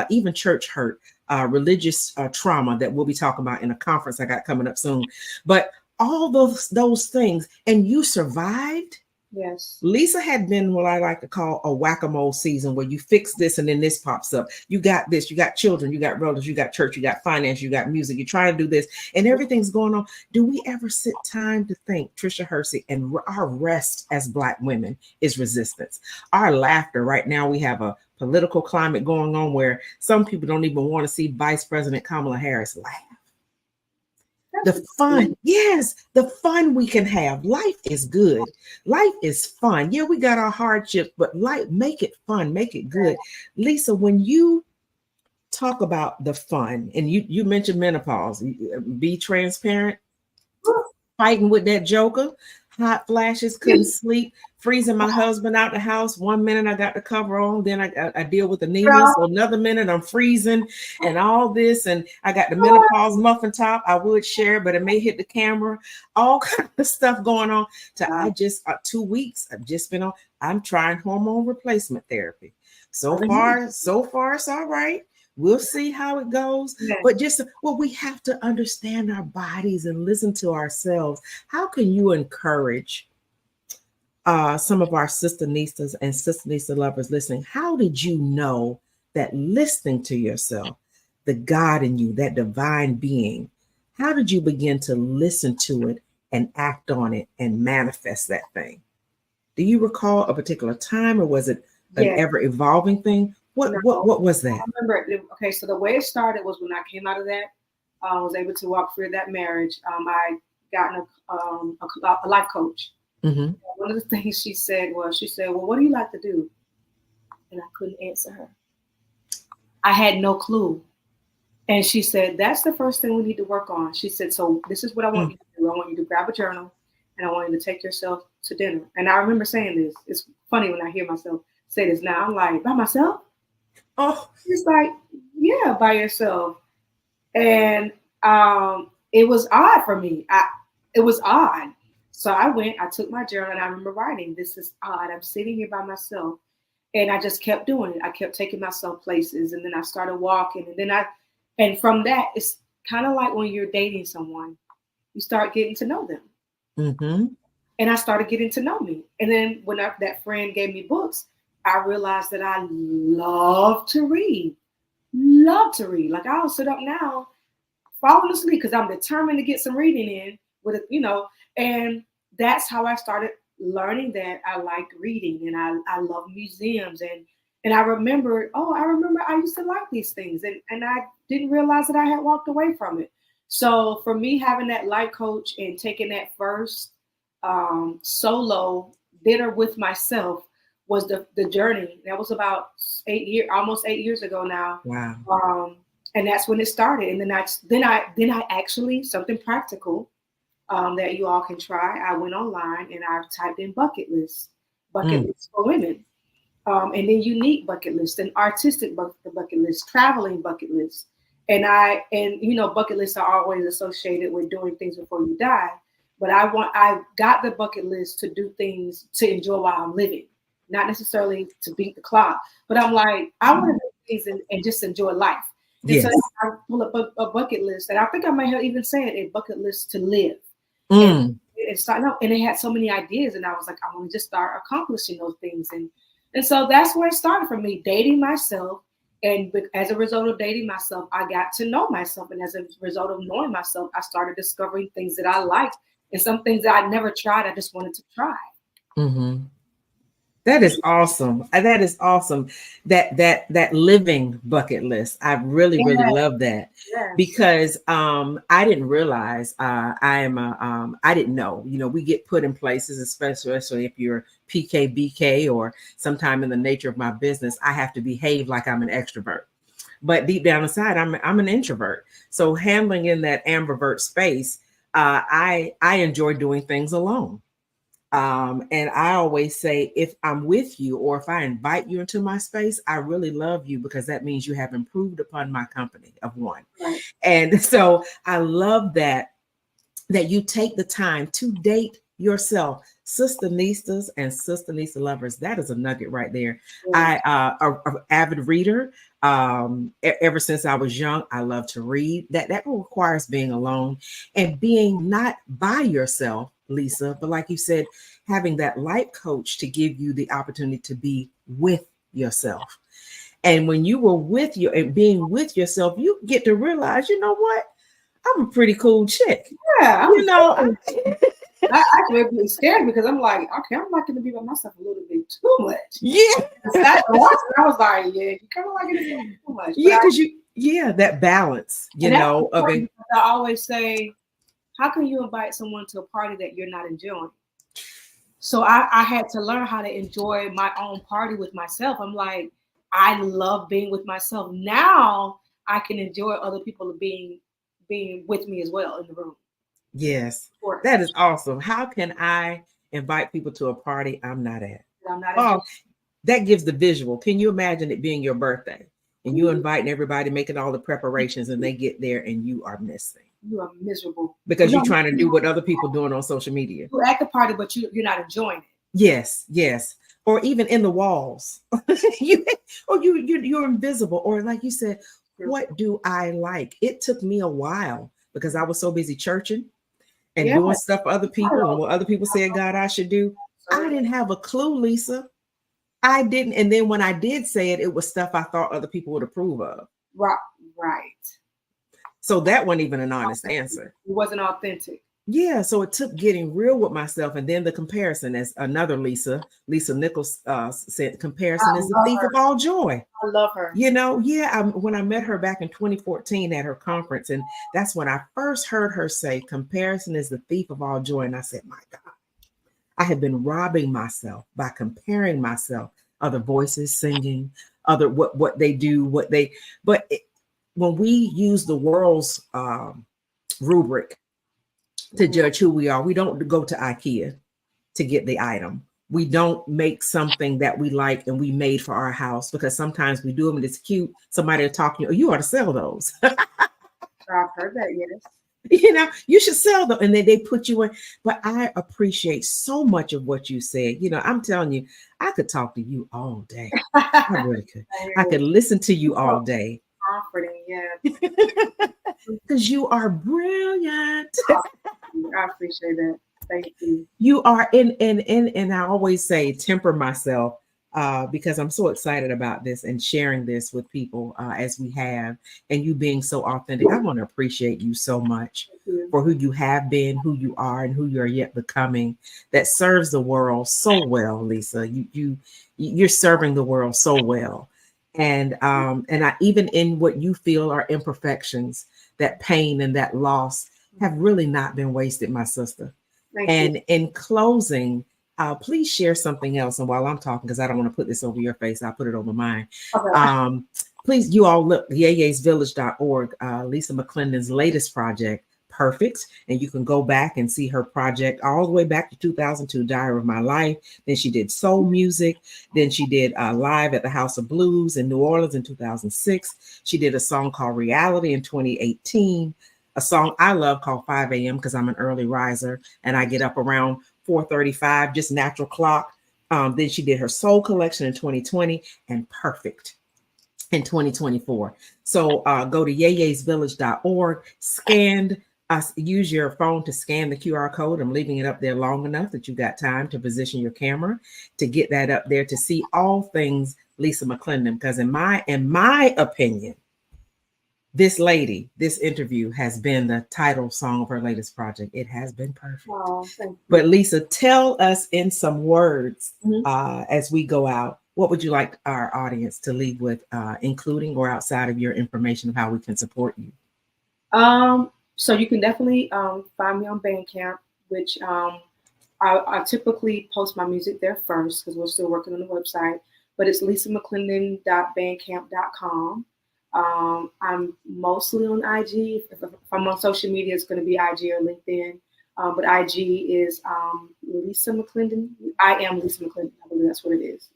even church hurt, religious trauma that we'll be talking about in a conference I got coming up soon. But all those things, and you survived. Yes. Lisa had been what I like to call a whack-a-mole season, where you fix this and then this pops up. You got this, you got children, you got relatives, you got church, you got finance, you got music. You're trying to do this and everything's going on. Do we ever sit time to think, Trisha Hersey, and our rest as Black women is resistance? Our laughter right now, we have a political climate going on where some people don't even want to see Vice President Kamala Harris laugh. The fun, yes, the fun we can have. Life is good. Life is fun. Yeah, we got our hardships, but life, make it fun, make it good. Lisa, when you talk about the fun, and you mentioned menopause, be transparent, fighting with that joker, hot flashes, couldn't sleep, freezing my husband out the house. 1 minute I got the cover on, then I deal with anemia. So another minute I'm freezing and all this, and I got the menopause muffin top. I would share, but it may hit the camera. All kind of stuff going on. I just 2 weeks I've just been on. I'm trying hormone replacement therapy. So far it's all right. We'll see how it goes. Yeah. But we have to understand our bodies and listen to ourselves. How can you encourage some of our Sister Nistas and Sister Nista lovers listening? How did you know that listening to yourself, the God in you, that divine being, how did you begin to listen to it and act on it and manifest that thing? Do you recall a particular time, or was it an ever evolving thing? What was that? I remember. Okay, so the way it started was when I came out of that, I was able to walk through that marriage. I gotten a life coach, Mm-hmm. One of the things she said, well, what do you like to do? And I couldn't answer her. I had no clue. And she said, that's the first thing we need to work on. She said, so this is what I want you to do. I want you to grab a journal and I want you to take yourself to dinner. And I remember saying this. It's funny when I hear myself say this now. I'm like, by myself? Oh, She's like, yeah, by yourself. And it was odd for me. It was odd. So I went, I took my journal and I remember writing, this is odd. I'm sitting here by myself. And I just kept doing it. I kept taking myself places and then I started walking. And from that, it's kind of like when you're dating someone, you start getting to know them. mm-hmm. And I started getting to know me. And then when that friend gave me books, I realized that I love to read. Love to read. Like I'll sit up now, falling asleep because I'm determined to get some reading in with it, and that's how I started learning that I like reading and I love museums and I remember I used to like these things and I didn't realize that I had walked away from it. So for me, having that life coach and taking that first solo dinner with myself was the journey. That was about almost 8 years ago now. Wow. And that's when it started. And then I actually, something practical that you all can try. I went online and I typed in bucket list for women, and then unique bucket list, and artistic bucket list, traveling bucket list. And bucket lists are always associated with doing things before you die. But I got the bucket list to do things to enjoy while I'm living, not necessarily to beat the clock. But I'm like, I want to do things and just enjoy life. And yes. So I pull up a bucket list, and I think I might have even said a bucket list to live. And it had so many ideas, and I was like, I want to just start accomplishing those things, and so that's where it started for me, dating myself. And as a result of dating myself, I got to know myself, and as a result of knowing myself, I started discovering things that I liked and some things that I never tried. I just wanted to try. Mm-hmm. That is awesome. That is awesome. That living bucket list. I really love that. Yes. Because I didn't realize I didn't know. We get put in places, especially if you're PKBK or sometime in the nature of my business, I have to behave like I'm an extrovert. But deep down inside, I'm an introvert. So handling in that ambivert space, I enjoy doing things alone. And I always say, if I'm with you or if I invite you into my space, I really love you because that means you have improved upon my company of one. Right. And so I love that you take the time to date yourself. Sister Nistas and Sister Nista lovers, that is a nugget right there. Yeah. I an avid reader. Ever since I was young, I love to read. That requires being alone and being not by yourself, Lisa, but like you said, having that life coach to give you the opportunity to be with yourself. And when you were with you and being with yourself, you get to realize, you know what? I'm a pretty cool chick. Yeah, I actually scared because I'm like, okay, I'm not going to be by myself a little bit too much. Yeah. I was like, yeah, you kind of like it too much. Yeah, because that balance, of it. I always say, how can you invite someone to a party that you're not enjoying? So I had to learn how to enjoy my own party with myself. I'm like, I love being with myself. Now I can enjoy other people being with me as well in the room. Yes, that is awesome. How can I invite people to a party I'm not at? That gives the visual. Can you imagine it being your birthday and you inviting everybody, making all the preparations, and they get there and you are missing? You are miserable because you're trying to do what other people are doing on social media. You're at the party, but you're not enjoying it. Yes. Or even in the walls, you're invisible. Or like you said, what do I like? It took me a while because I was so busy churching and doing stuff for other people and what other people said God I should do. I didn't have a clue, Lisa. I didn't. And then when I did say it, it was stuff I thought other people would approve of. Right. So that wasn't even an honest answer. It wasn't authentic. Yeah. So it took getting real with myself. And then the comparison, as another Lisa Nichols said, comparison is the thief of all joy. I love her. When I met her back in 2014 at her conference, and that's when I first heard her say, comparison is the thief of all joy. And I said, my God. I have been robbing myself by comparing myself, other voices singing, other what they do, when we use the world's rubric to judge who we are, we don't go to IKEA to get the item. We don't make something that we like and we made for our house, because sometimes we do them and it's cute. Somebody will talk to you, oh, you ought to sell those. I've heard that, yes. You should sell them. And then they put you in. But I appreciate so much of what you said. I'm telling you, I could talk to you all day. I really could. I could listen to you all day. Comforting, yeah. Because you are brilliant. I appreciate that. Thank you. You are and I always say temper myself because I'm so excited about this and sharing this with people as we have, and you being so authentic. I want to appreciate you so much for who you have been, who you are, and who you are yet becoming. That serves the world so well, Lisa. You're serving the world so well, and I even in what you feel are imperfections, that pain and that loss have really not been wasted, my sister. And in closing, please share something else. And while I'm talking, because I don't want to put this over your face, I'll put it over mine. Okay. Please, you all look, yayaysvillage.org, Lisa McClendon's latest project, Perfect. And you can go back and see her project all the way back to 2002, Diary of My Life. Then she did soul music. Then she did Live at the House of Blues in New Orleans in 2006. She did a song called Reality in 2018. A song I love called 5 a.m. because I'm an early riser and I get up around 4:35, just natural clock. Then she did her soul collection in 2020 and Perfect in 2024. So go to yayaysvillage.org, use your phone to scan the QR code. I'm leaving it up there long enough that you got time to position your camera to get that up there to see all things Lisa McClendon. Because in my opinion, this interview has been the title song of her latest project. It has been perfect. Oh, thank you. But Lisa, tell us in some words as we go out, what would you like our audience to leave with, including or outside of your information of how we can support you? So you can definitely find me on Bandcamp, which I typically post my music there first because we're still working on the website. But it's lisamcclendon.bandcamp.com. I'm mostly on IG. If I'm on social media, it's going to be IG or LinkedIn. But IG is Lisa McClendon. I am Lisa McClendon. I believe that's what it is.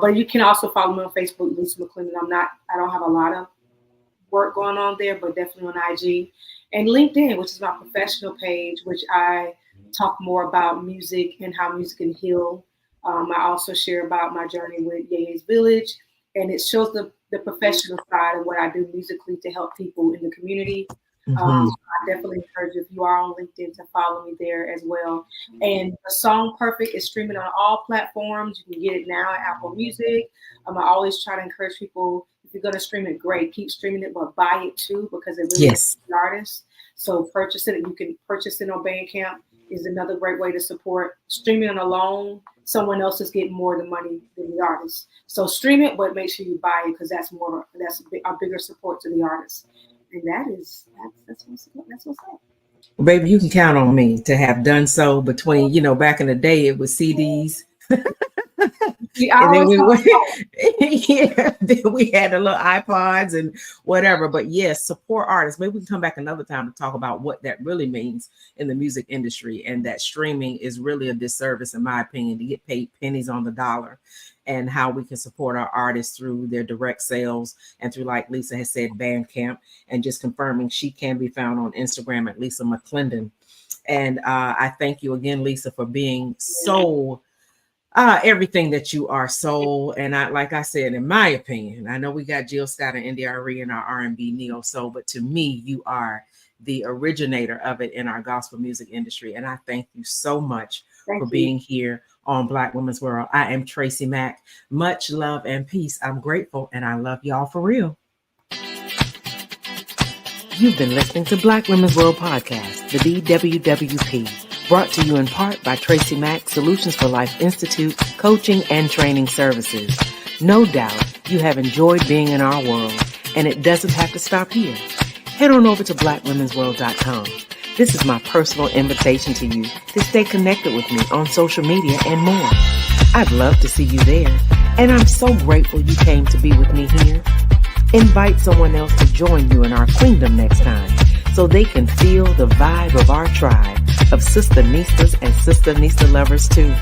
But you can also follow me on Facebook, Lisa McClendon. I don't have a lot of work going on there, but definitely on IG and LinkedIn, which is my professional page, which I talk more about music and how music can heal. I also share about my journey with Yaya's Village. And it shows the professional side of what I do musically to help people in the community. I definitely encourage you, if you are on LinkedIn, to follow me there as well. And the song Perfect is streaming on all platforms. You can get it now at Apple Music. I always try to encourage people, if you're going to stream it, great, keep streaming it, but buy it too, because it really is the artist. So purchase it. You can purchase it on Bandcamp is another great way to support. Streaming it alone, someone else is getting more of the money than the artist. So stream it, but make sure you buy it, because that's a bigger support to the artist. And that's what's up. Well, baby, you can count on me to have done so. Between, back in the day, it was CDs. And then then we had the little iPods and whatever. But yes, support artists. Maybe we can come back another time to talk about what that really means in the music industry, and that streaming is really a disservice, in my opinion, to get paid pennies on the dollar, and how we can support our artists through their direct sales and through, like Lisa has said, Bandcamp, and just confirming she can be found on Instagram at Lisa McClendon. And I thank you again, Lisa, for being so everything that you are. So, and like I said, in my opinion, I know we got Jill Scott and NDRE in our R&B neo soul, but to me, you are the originator of it in our gospel music industry. And I thank you so much for being here on Black Women's World. I am TracyMac. Much love and peace. I'm grateful, and I love y'all for real. You've been listening to Black Women's World Podcast, the BWWP. Brought to you in part by TracyMac Solutions for Life Institute, coaching and training services. No doubt you have enjoyed being in our world, and it doesn't have to stop here. Head on over to blackwomensworld.com. This is my personal invitation to you to stay connected with me on social media and more. I'd love to see you there, and I'm so grateful you came to be with me here. Invite someone else to join you in our queendom next time so they can feel the vibe of our tribe of Sister Nistas and Sister Nista lovers too.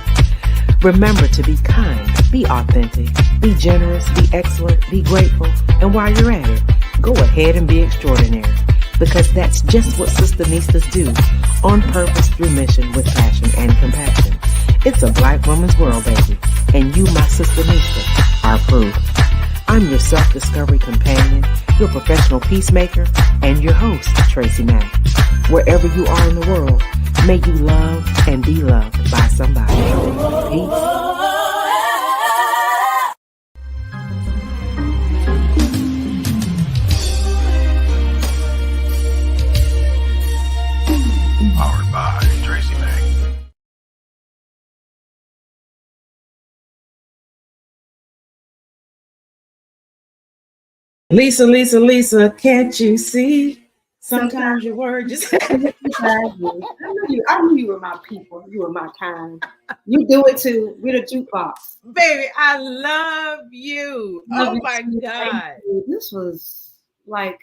Remember to be kind, be authentic, be generous, be excellent, be grateful, and while you're at it, go ahead and be extraordinary, because that's just what Sister Nistas do, on purpose, through mission, with passion and compassion. It's a Black woman's world, baby, and you, my Sister Nista, are proof. I'm your self-discovery companion, your professional peacemaker, and your host, TracyMac. Wherever you are in the world, may you love and be loved by somebody. Peace. Powered by TracyMac. Lisa, can't you see? Sometimes your words just... I knew you were my people. You were my kind. You do it too. We're the jukebox. Baby, I love you. Love oh you my too. God. This was like